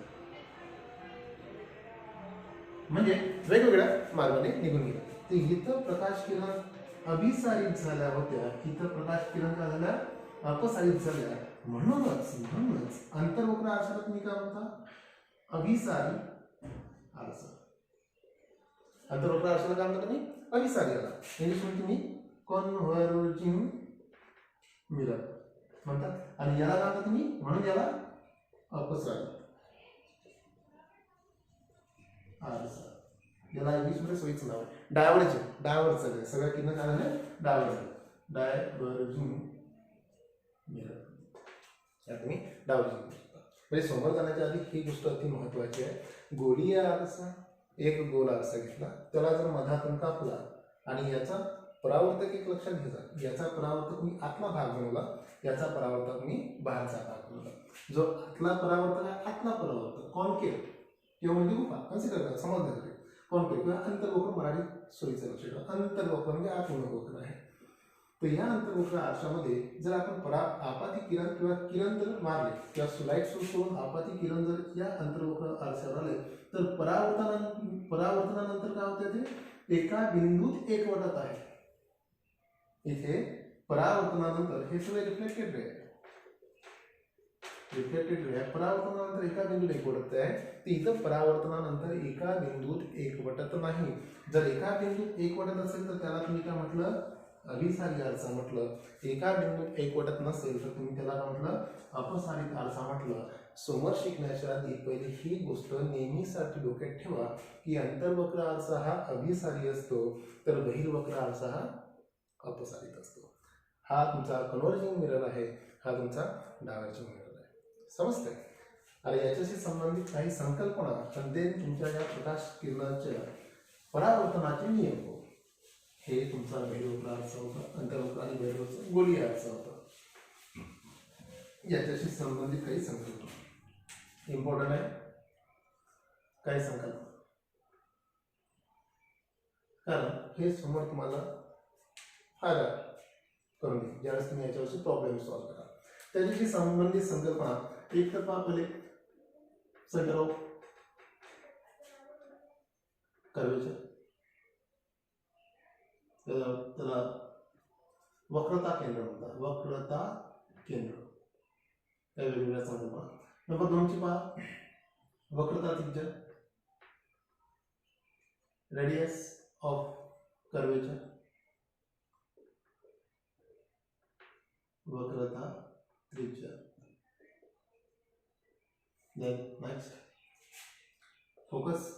Speaker 1: म्हणजे वेगवेगळ्या मार्गाने निघून गेल्या. तर इथं प्रकाश किरण अभिसारित झाल्या होत्या, इथं प्रकाश किरण काय झाल्या? अपसारित झाल्या. म्हणूनच अंतर्वक्र आरशाला तुम्ही काय म्हणता? अभिसारी आरसा. अंतर्वक्र आरशाला काय म्हणता तुम्ही? अभिसारी आरसा. इंग्लिशमध्ये तुम्ही कॉन्व्हर्जिंग मिरर म्हणतात. आणि याला काय म्हणता तुम्ही? म्हणून याला अपसारी आरसा. याला इंग्लिशमध्ये सोयीचं नाव आहे डायव्हर्जन. सगळ्या किरण काय झालं? Diverging mirror. या तुम्ही डायव्हर्जिंग करू शकता. म्हणजे समोर जाण्याच्या आधी ही गोष्ट अति महत्वाची आहे. गोलीय आरसा, एक गोल आरसा घेतला, त्याला जर मधातून कापला आणि याचा परावर्तक एक लक्षात घ्यायचा, याचा परावर्तक मी आतला भाग बनवला, याचा परावर्तक मी बाहेरचा भाग बनवला. जो आतला परावर्तक आहे, आतला परावर्तक कॉन्केव किंवा म्हणजे गुफा कन्सिडर करा समजण्यासाठी. कॉन्केव किंवा अंतर्वक्र मराठी सोयीचं लक्ष ठेवा. अंतर्वक्र म्हणजे आतून वक्र आहे. तर या अंतर्वक्र आरशामध्ये जर आपण आपाती किरण किंवा किरण जर मारले किंवा लाईट सोर्स सोडून आपाती किरण जर या अंतर्वक्र आरशावर आले तर परावर्तनानंतर काय होते, ते एका बिंदूत एकवटत आहे. इथे परावर्तनानंतर हे सगळे रिफ्लेक्टेड रे आहे. रिफ्लेक्टेड रे परावर्तनानंतर एका बिंदूत एकवटत आहे. तर इथं परावर्तनानंतर एका बिंदूत एकवटत नाही. जर एका बिंदूत एकवटत असेल तर त्याला तुम्ही काय म्हटलं, अभिसारी आरसा म्हटलं. एका बिंदूत एकवटत नसेल तर तुम्ही त्याला काय म्हटलं, अपसारित आरसा म्हटलं. समोर शिकण्याच्या आधी पहिले ही गोष्ट नेहमीसाठी डोक्यात ठेवा की अंतर्वक्र आरसा हा अभिसारी असतो तर बहिर्वक्र आरसा हा अपसारित असतो. हा तुमचा कन्व्हर्जिंग मिरर आहे, हा तुमचा डायव्हर्जिंग मिरर आहे. समजतंय? आणि याच्याशी संबंधित काही संकल्पना आणि तुमच्या या प्रकाश किरणाच्या परावर्तनाचे नियम. हे तुमचा बहिर्वक्र आरसा होता, अंतर्वक्र आणि बहिर्वक्र गोलीय आरसा होता. याच्याशी संबंधित काही संकल्पना इम्पॉर्टंट आहे. काही संकल्पना, कारण हे समोर तुम्हाला फायदा करून देईल ज्यावेळेस तुम्ही याच्यावरची प्रॉब्लेम सॉल्व्ह करा. त्याच्याशी संबंधित संकल्पना एक तर पहिले सेंटर ऑफ कर्वेचर, त्याला वक्रता केंद्र म्हणतात. वक्रता केंद्र या वेगवेगळ्या संकल्पना. नंबर 2 ची पहा, वक्रता त्रिज्या, रेडियस ऑफ कर्वेचर, वक्रता त्रिज्या. देन नेक्स्ट फोकस,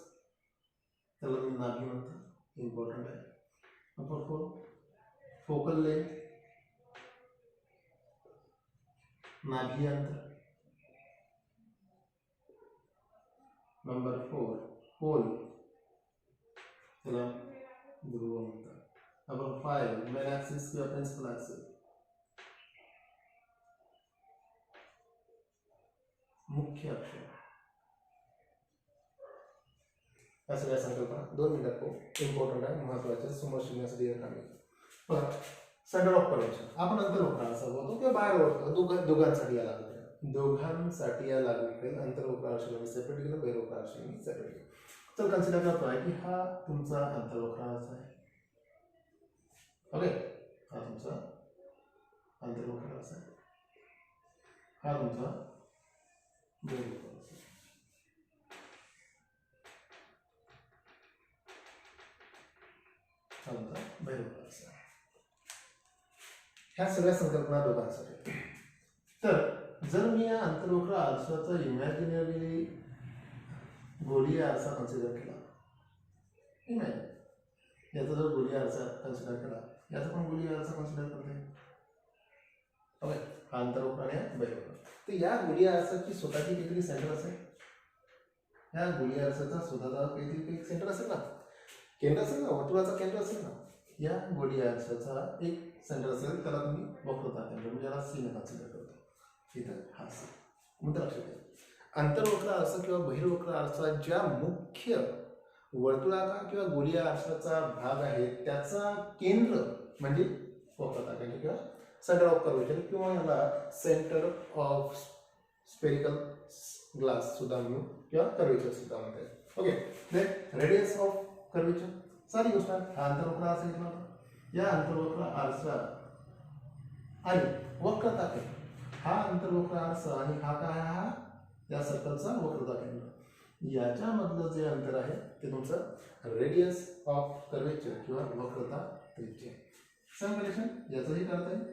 Speaker 1: त्याला मी नाभी म्हणतो, इम्पॉर्टंट आहे. नंबर 4 फोकल लेंथ, नाभी अंतर. नंबर 4 पोल, त्याला ध्रुव म्हणतात. नंबर 5 मेन ऍक्सिस किंवा प्रिन्सिपल ऍक्सिस, मुख्य अक्ष. या सगळ्या संकल्पना 2 मिनिटात पाहू. इम्पॉर्टंट आहे, महत्वाच्या, समोर शिकण्यासाठी बघा. सेंटर ऑफ कर्वेचर आपण अंतर्वक्र आरसा बोलतो किंवा बाहेरवक्र, दोघांसाठी या लागू करेल. दोघांसाठी या लागू करेल. अंतर्वक्र आरशाला मी सेपरेट केलं, बहिर्वक्र आरशाला मी सेपरेट केलं. तर कन्सिडर करतो आहे की हा तुमचा अंतर्वक्र आरसा आहे. ओके, हा तुमचा अंतर्वक्र आरसा आहे, हा तुमचा बहिर्वक्र आरसा आहे. बहिर्वक्र आरसा. ह्या सगळ्या संकल्पना दोघांसाठी. तर जर मी या अंतर्वक्र आरशाचा इमॅजिनरी गोलीय आरसा कन्सिडर केला, इमॅजिन याचा जर गोलीय आरसा कन्सिडर केला, याचा पण गोलीय आरसा कन्सिडर करते. ओके, हा अंतर्वक्र आणि बहिर्वक्र. तर या गोलीय आरसाची स्वतःची काहीतरी सेंटर असेल. या गोलीय आरसाचा स्वतःचा काहीतरी सेंटर असेल ना, केंद्र असेल ना, वर्तुळाचा केंद्र असेल ना. या गोलीय आरशाचा एक सेंटर असेल, त्याला तुम्ही वक्रता केंद्र म्हणजे याला सी ने कन्सिडर करतो. इथं हा सी मुद्दा लक्षात घ्या. अंतर्वक्र आरसा किंवा बहिर्वक्र आरसा ज्या मुख्य वर्तुळाकार किंवा गोलीय आरशाचा भाग आहे त्याचा केंद्र म्हणजे वक्रता केंद्र किंवा सेंटर ऑफ कर्वेचर किंवा याला सेंटर ऑफ स्पेरिकल ग्लास सुद्धा म्हणू किंवा कर्वेचर सुद्धा म्हणतात. Okay, then radius of curvature, सारी गोष्ट आहे. हा अंतर्वक्र आरसा घेतला होता. या अंतर्वक्र आरसा आणि वक्रता केंद्र, हा अंतर्वक्र आरसा आणि हा काय, हा या सर्कलचा वक्रता केंद्र, याच्यामधलं जे अंतर आहे ते तुमचं रेडियस ऑफ कर्वेचर किंवा वक्रता त्रिज्या. सम रिलेशन याचंही करता येईल,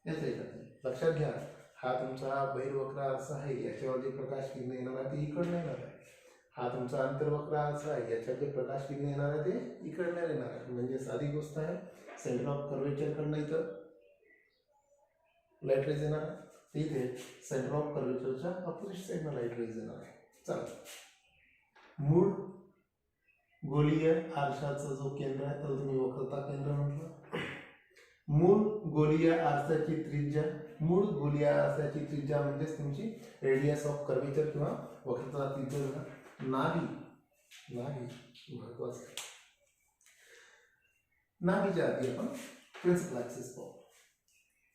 Speaker 1: याचंही करता येईल. लक्षात घ्या, हा तुमचा बहिर्वक्र आरसा आहे, याच्यावर जे प्रकाश किरण येणार आहे ते इकडनं येणार आहे. हा तुमचा अंतर्वक्र आरसा आहे, याच्यावर जे प्रकाश किरण येणार आहे ते इकडनं येणार आहे. म्हणजे साधी गोष्ट आहे, सेंटर ऑफ कर्वेचर कडनं इथं लाईट रेज येणार आहे, इथे सेंटर ऑफ कर्वेचरच्या अपोजिट साइडला लाईट रेज येणार आहे. चला, मूळ गोलीय आरशाचा जो केंद्र आहे त्याला तुम्ही वक्रता केंद्र म्हटलं. मूळ गोलीय आरशाची त्रिज्या, मूळ गोलीय आरशाची त्रिज्या म्हणजेच तुमची रेडियस ऑफ कर्वेचर किंवा वक्रता त्रिज्या. नाभी, नाभी महत्वाचं आहे. नाभीच्या आधी आपण प्रिन्सिपल ऍक्सिस पाहू,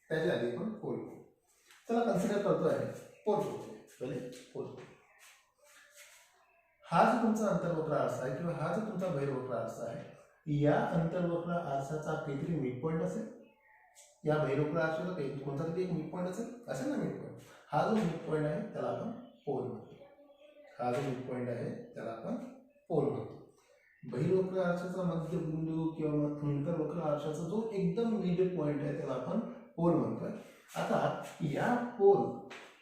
Speaker 1: त्याच्या आधी आपण पोल पाहू. चला कन्सिडर करतोय पोल पहिले पोल. हा जो तुमचा अंतर्वक्र आरसा आहे किंवा हा जो तुमचा बहिर्वक्र आरसा आहे, या अंतर्वक्र आरसाचा काहीतरी मिड पॉईंट असेल. या बहिर्वक्र आरशाचा काही कोणता तरी एक मिड पॉईंट असेल ना मिड पॉईंट. हा जो मिड पॉईंट आहे त्याला आपण पोल म्हणतो. हा जो मिड पॉईंट आहे त्याला आपण पोल म्हणतो. बहिर्वक्र आरशाचा मध्यबिंदू किंवा अंतर्वक्र आरशाचा जो एकदम मिड पॉईंट आहे त्याला आपण पोल म्हणतोय. आता या पोल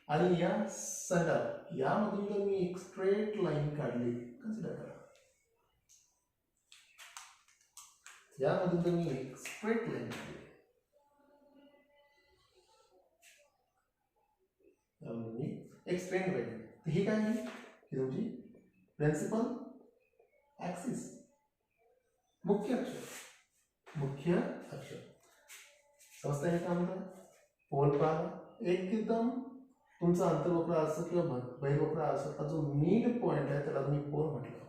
Speaker 1: आणि या सेंटर यामधून जर मी एक स्ट्रेट लाईन काढली, कन्सिडर करा, यामधून जर मी एक स्ट्रेट लाईन काढली, यामधून मी एक स्ट्रेट लाईन, ही काय आहे? ही तुमची प्रिन्सिपल ऍक्सिस, मुख्य अक्ष, मुख्य अक्ष. समजताय का म्हणतात? पोल पहा, एकदम तुमचा अंतर्वक्र आरसा किंवा बहिर्वक्र आरसाचा जो मिड पॉइंट आहे त्याला तुम्ही पोल म्हटलं.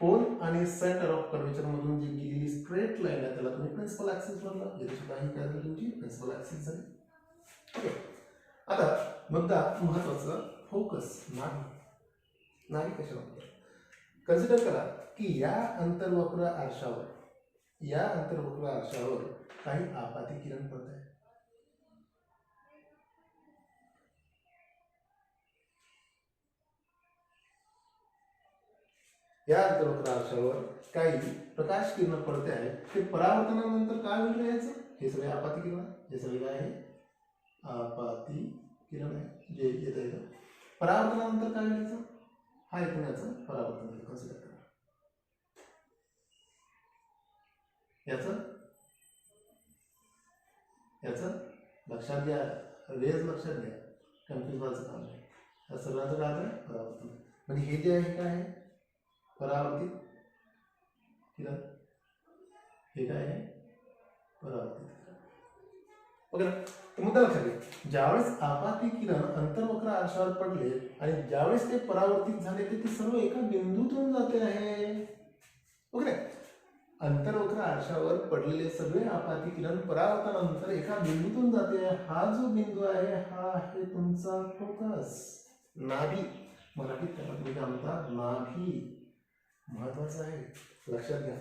Speaker 1: पोल आणि सेंटर ऑफ कर्वेचर मधून जी गेलेली स्ट्रेट लाईन आहे त्याला तुम्ही प्रिन्सिपल ऍक्सिस म्हटलं. इथे सुद्धा ही काय झाली तुमची प्रिन्सिपल ऍक्सिस झाली. ओके, आता मुद्दा महत्वाचा, फोकस, नाभी. नाभी कशाला म्हणतात? कन्सिडर करा की या अंतर्वक्र आरशावर काही आपाती किरण पडत आहे. या अंतर्वक्र आरशावर काही प्रकाश किरण पडते आहे. ते परावर्तनानंतर काय होईल याचं? हे सगळे आपाती किरण आहे. हे सगळे काय आहे? आपाती किरण आहे जे येत आहे. परावर्तनानंतर काय होईल याचं? हा एकूण याचं परावर्तन आहे. कन्सिडर करा. याचं लक्षात घ्या, रेज लक्षात घ्या, कन्फ्युज व्हायचं काम नाही. या सगळ्यांचं काय आहे? परावर्तन. म्हणजे हे जे आहे काय आहे? परावर्तित किरण. हे काय आहे? परावर्तित किरण. ओके, तर मुद्दा लक्षात घ्या, ज्यावेळेस आपाती किरण अंतर्वक्र आरशावर पडले आणि ज्यावेळेस ते परावर्तित झाले ते सर्व एका बिंदूतून जाते आहे. ओके, अंतर्वक्र आरशावर पडलेले सगळे आपाती किरण परावर्तनानंतर एका बिंदूतून जाते. हा जो बिंदू आहे हा आहे तुमचा फोकस, नाभी. मराठीत त्याला तुम्ही काय म्हणता? नाभी. महत्वाचं आहे, लक्षात घ्या.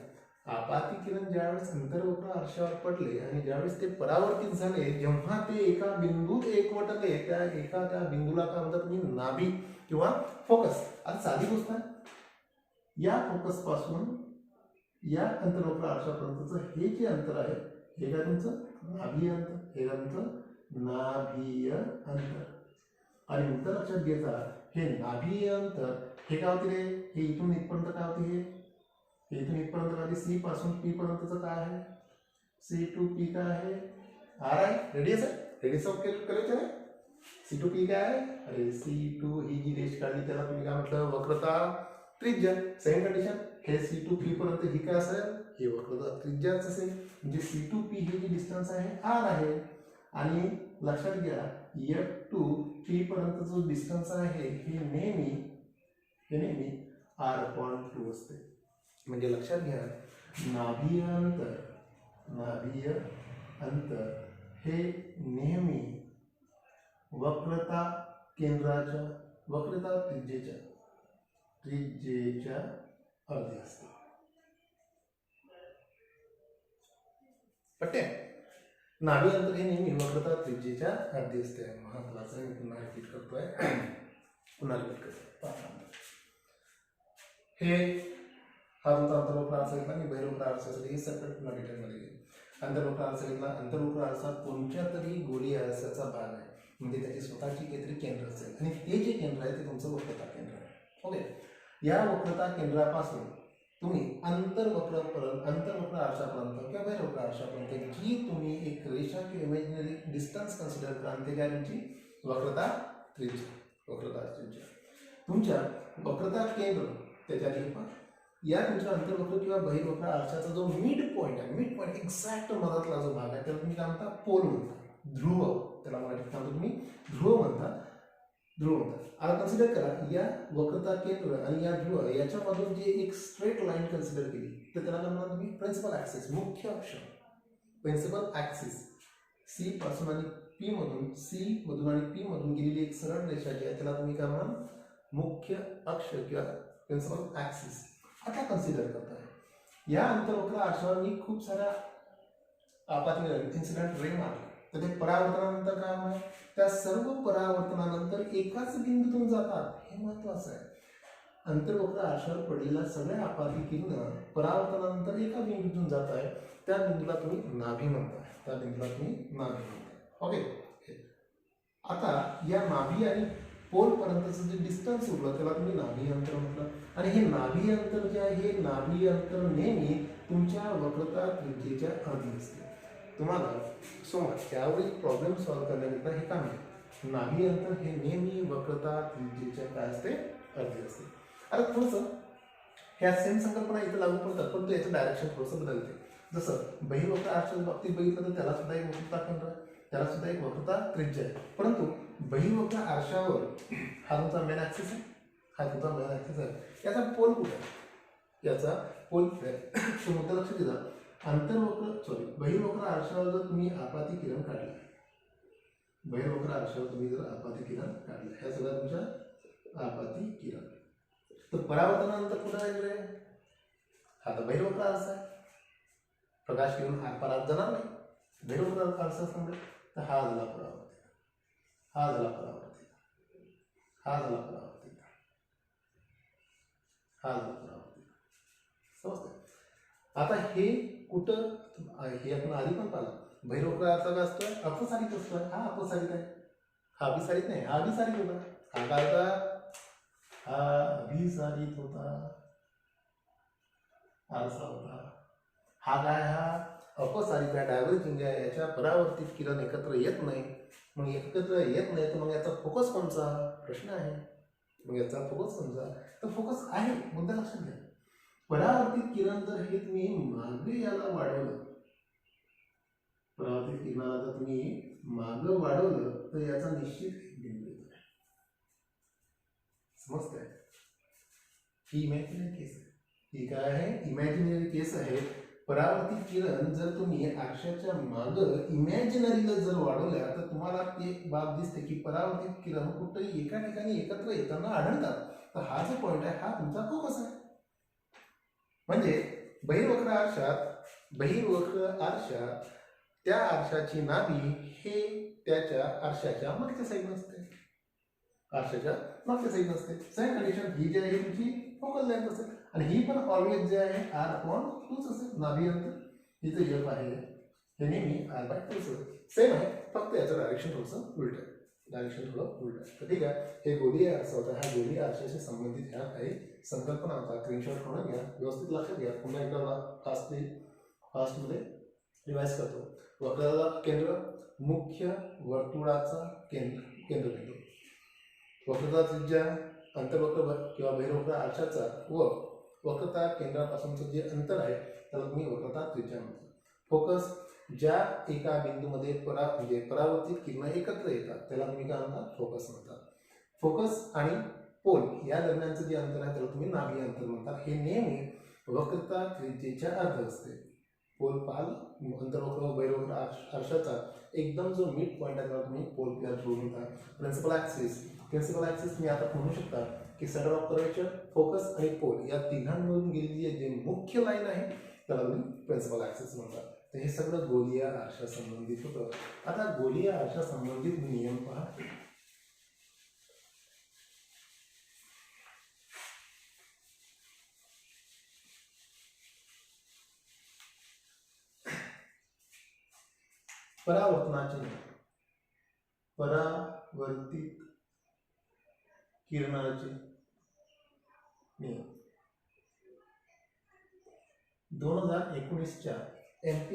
Speaker 1: आपाती किरण ज्यावेळेस अंतर्वक्र आरशावर पडले आणि ज्यावेळेस ते परावर्तित झाले, जेव्हा ते एका बिंदूत एकवटले, त्या बिंदूला काय म्हणतात तुम्ही? नाभी किंवा फोकस. आता साधी गोष्ट आहे, या फोकस पासून या अंतर्वक्र आरशापर्यंतचं हे जे अंतर आहे हे काय तुमचं? नाभीय अंतर. हे काय तुमचं? नाभीय अंतर. आणि मुद्दा लक्षात घ्यायचा, हे नाभीय अंतर हे काय होते रे? हे इथून इथपर्यंत काय होते? हे इथून इथपर्यंत काय? सी पासून पी पर्यंतचं काय आहे? सी टू पी काय आहे? आर आहे, रेडियस आहे, रेडियस ऑफ कर्वेचर आहे. सी टू पी काय आहे? अरे सी टू ही जी रेष काढली त्याला तुम्ही काय म्हटलं? वक्रता त्रिज्या. सेम कंडिशन, हे सी टू पी पर्यंत ही काय असेल? हे वक्रता त्रिज्याच असेल. म्हणजे सी टू पी हे जे डिस्टन्स आहे आर आहे. आणि लक्षात घ्या, एफ टू पी पर्यंत जो डिस्टन्स आहे हे नेहमी r/2 असते. म्हणजे लक्षात घ्या, नाभीय अंतर हे नेहमी वक्रता त्रिज्येच्या अर्धे असते. पट्टे, नाभी अंतर हे नेहमी वक्रता त्रिज्येच्या अर्धे असते. महत्वाचं आहे, मी पुन्हा रिपीट करतोय. हे हा तुमचा अंतर्वक्र आरसा घेतला आणि बहिर्वक्र आरशासाठी हे सेपरेट पुन्हा डिटेलमध्ये घेईल. अंतर्वक्र आरसा घेतला. अंतर्वक्र आरसा कोणत्या तरी गोलीय आरशाचा भाग आहे, म्हणजे त्याची स्वतःची काहीतरी केंद्र असेल आणि ते जे केंद्र आहे ते तुमचं वक्रता केंद्र आहे. ओके, या वक्रता केंद्रापासून तुम्ही अंतर्वक्र आरशापर्यंत किंवा बहिर्वक्र आरशापर्यंत जी तुम्ही एक रेषा किंवा इमेजिनरी डिस्टन्स कन्सिडर करा, ते काय तुमची वक्रता त्रिज्या. तुमच्या वक्रता केंद्र त्याच्या आधी या तुमच्या अंतर्वक्र किंवा बहिर्वक्र आरशाचा जो मिड पॉईंट आहे, मिड पॉईंट एक्झॅक्ट मधातला जो भाग आहे त्याला तुम्ही काय म्हणता, पोल म्हणता, ध्रुव, त्याला मराठीत काय म्हणता तुम्ही, ध्रुव म्हणता, ध्रुव म्हणता. आता कन्सिडर करा, या वक्रता केंद्र आणि या ध्रुव याच्यामधून जे एक स्ट्रेट लाईन कन्सिडर केली तर त्याला काय म्हणता तुम्ही, प्रिन्सिपल ऍक्सिस, मुख्य अक्ष, प्रिन्सिपल ऍक्सिस. सी पासून आणि पी मधून, सी मधून आणि पी मधून गेलेली एक सरळ रेषा जी आहे त्याला तुम्ही काय म्हणाल, मुख्य अक्ष किंवा प्रिन्सिपल ऍक्सिस. आता कन्सिडर करताय या अंतर्वक्र आरशावर मी खूप साऱ्या आपात इन्सिडेंट रे मारले, तर ते परावर्तनानंतर काय होणार, त्या सर्व परावर्तनानंतर एकाच बिंदूतून जातात, हे महत्वाचं आहे. अंतर्वक्र आरशावर पडलेल्या सगळ्या आपाती किरण परावर्तनानंतर एका बिंदूतून जात आहे, त्या बिंदूला तुम्ही नाभी म्हणताय, त्या बिंदूला तुम्ही नाभी म्हणताय. ओके. आता या नाभी आणि पोल पर्यंतचं जे डिस्टन्स उरलं त्याला तुम्ही नाभी अंतर म्हटलं. आणि हे नाभी अंतर जे आहे, हे नाभी अंतर नेहमी तुमच्या वक्रता त्रिज्येच्या अर्धी असते. तुम्हाला त्यावेळी प्रॉब्लेम सॉल्व्ह करण्याकरिता हे काम आहे, नाभी अंतर हे नेहमी वक्रता त्रिज्येच्या काय असते, अर्धी असते. आता थोडंसं ह्या सेम संकल्पना इथे लागू पडतात, परंतु याचं डायरेक्शन थोडंसं बदलते. जसं बहिर्वक्र आरशाच्या बाबतीत बघितलं तर त्याला सुद्धा एक वक्रता केंद्र आहे, त्याला सुद्धा एक वक्रता त्रिज्या आहे. परंतु बहिर्वक्र आरशावर हा तुमचा मेन ऍक्सिस आहे, हा तुमचा मेन ऍक्सिस आहे. याचा पोल कुठे आहे, याचा पोल कुठे आहे तो मुद्दा लक्षात घ्या. बहिर्वक्र आरशावर जर तुम्ही आपाती किरण काढली, बहिर्वक्र आरशावर तुम्ही जर आपाती किरण काढली, ह्या सगळ्या तुमच्या आपाती किरण, तर परावर्तनानंतर कुठे राहिलेलं आहे, हा तर बहिर्वक्र आरसा आहे, प्रकाश किरण आरपार जाणार नाही, बहिर्वक्र आरसा असल्यामुळे. तर हा झाला परावर्तित, हा झाला परावर्तित, हा झाला परावर्तित, हा झाला परावर्तित. समजतंय. आता हे कुठं, हे आपण आधी पण पाहिलं, बहिर्वक्र आरसा काय असतोय, अपसारित असतोय, हा अपसारित आहे, हा अभिसारित नाही, हा अभिसारित होता. हा काय होता, हा अभिसारित होता, आरसा होता. हा काय, हा अपसारित आहे, डायव्हर्जिंग आहे, याच्या परावर्तित किरण एकत्र येत नाही. मग एकत्र येत नाही तर मग याचा फोकस कोणचा, प्रश्न आहे. मग याचा फोकस कोणचा, तर फोकस आहे, मुद्दा लक्षात घ्या. परावर्तित किरण जर हे तुम्ही मागे याला वाढवलं, परावर्तित किरणाला जर तुम्ही मागे वाढवलं तर याचा निश्चित बिंदू येतो. समजतंय. ही इमॅजिनरी केस आहे, ही काय आहे, इमॅजिनरी केस आहे. परावर्तित किरण जर तुम्ही आरशाच्या मागं इमॅजिनरीला जर वाढवल्या तर तुम्हाला एक बाब दिसते की परावर्तित किरण कुठेही एका ठिकाणी एकत्र येताना आढळतात. तर हा जो पॉइंट आहे हा तुमचा फोकस आहे. म्हणजे बहिर्वक्र आरशात त्या आरशाची नाभी हे त्याच्या आरशाच्या मागच्या साईडला असते, आरशाच्या मागच्या साईडला असते. सेम कंडिशन ही जी आहे तुमची फोकल लेंथ असेल आणि ही पण ऑलवेज जे आहे r/2 असेल. नाभी अंतर ही जे एफ आहे हे नेहमी r/2 सेम आहे, फक्त याचं डायरेक्शन थोडंसं उलट आहे, डायरेक्शन थोडं उलट आहे. तर ठीक आहे, हे गोलीय आरसा होता. ह्या गोलीय आरशाशी संबंधित ह्या काही संकल्पना होता, स्क्रीनशॉट करून घ्या, व्यवस्थित लक्षात घ्या. पुन्हा एकदा फास्टमध्ये रिवाइज करतो. वक्रता केंद्र, मुख्य वर्तुळाचा केंद्रबिंदू, वक्रता त्रिज्या, अंतर्वक्र किंवा बहिर्वक्र आरशाचा व वक्रता केंद्रापासूनचं जे अंतर आहे त्याला तुम्ही वक्रता त्रिज्या म्हणता. फोकस, ज्या एका बिंदूमध्ये परावर्तित किरण एकत्र येतात त्याला तुम्ही काय म्हणता, फोकस म्हणतात. फोकस आणि पोल या दरम्यानचं जे अंतर आहे त्याला तुम्ही नाभी अंतर म्हणतात. हे नेहमी वक्रता त्रिज्येच्या अर्ध असते. पोल पाल अंतर्वक्र व बहिर्वक्र आरशाचा एकदम जो मिड पॉईंट आहे त्याला तुम्ही पोल किंवा ध्रुव म्हणता. प्रिन्सिपल ऍक्सिस तुम्ही आता म्हणू शकता की सेंटर ऑफ कर्वेचर, फोकस आणि पोल या तिघांमधून गेलेली जे मुख्य लाईन आहे त्याला तुम्ही प्रिन्सिपल ऍक्सिस म्हणतात. तर हे सगळं गोलीय आरशा संबंधित होतं. आता गोलीय आरशा संबंधित नियम पहा. परावर्तनाचे नियम, परावर्तित किरणाचे नियम 2019च्या MP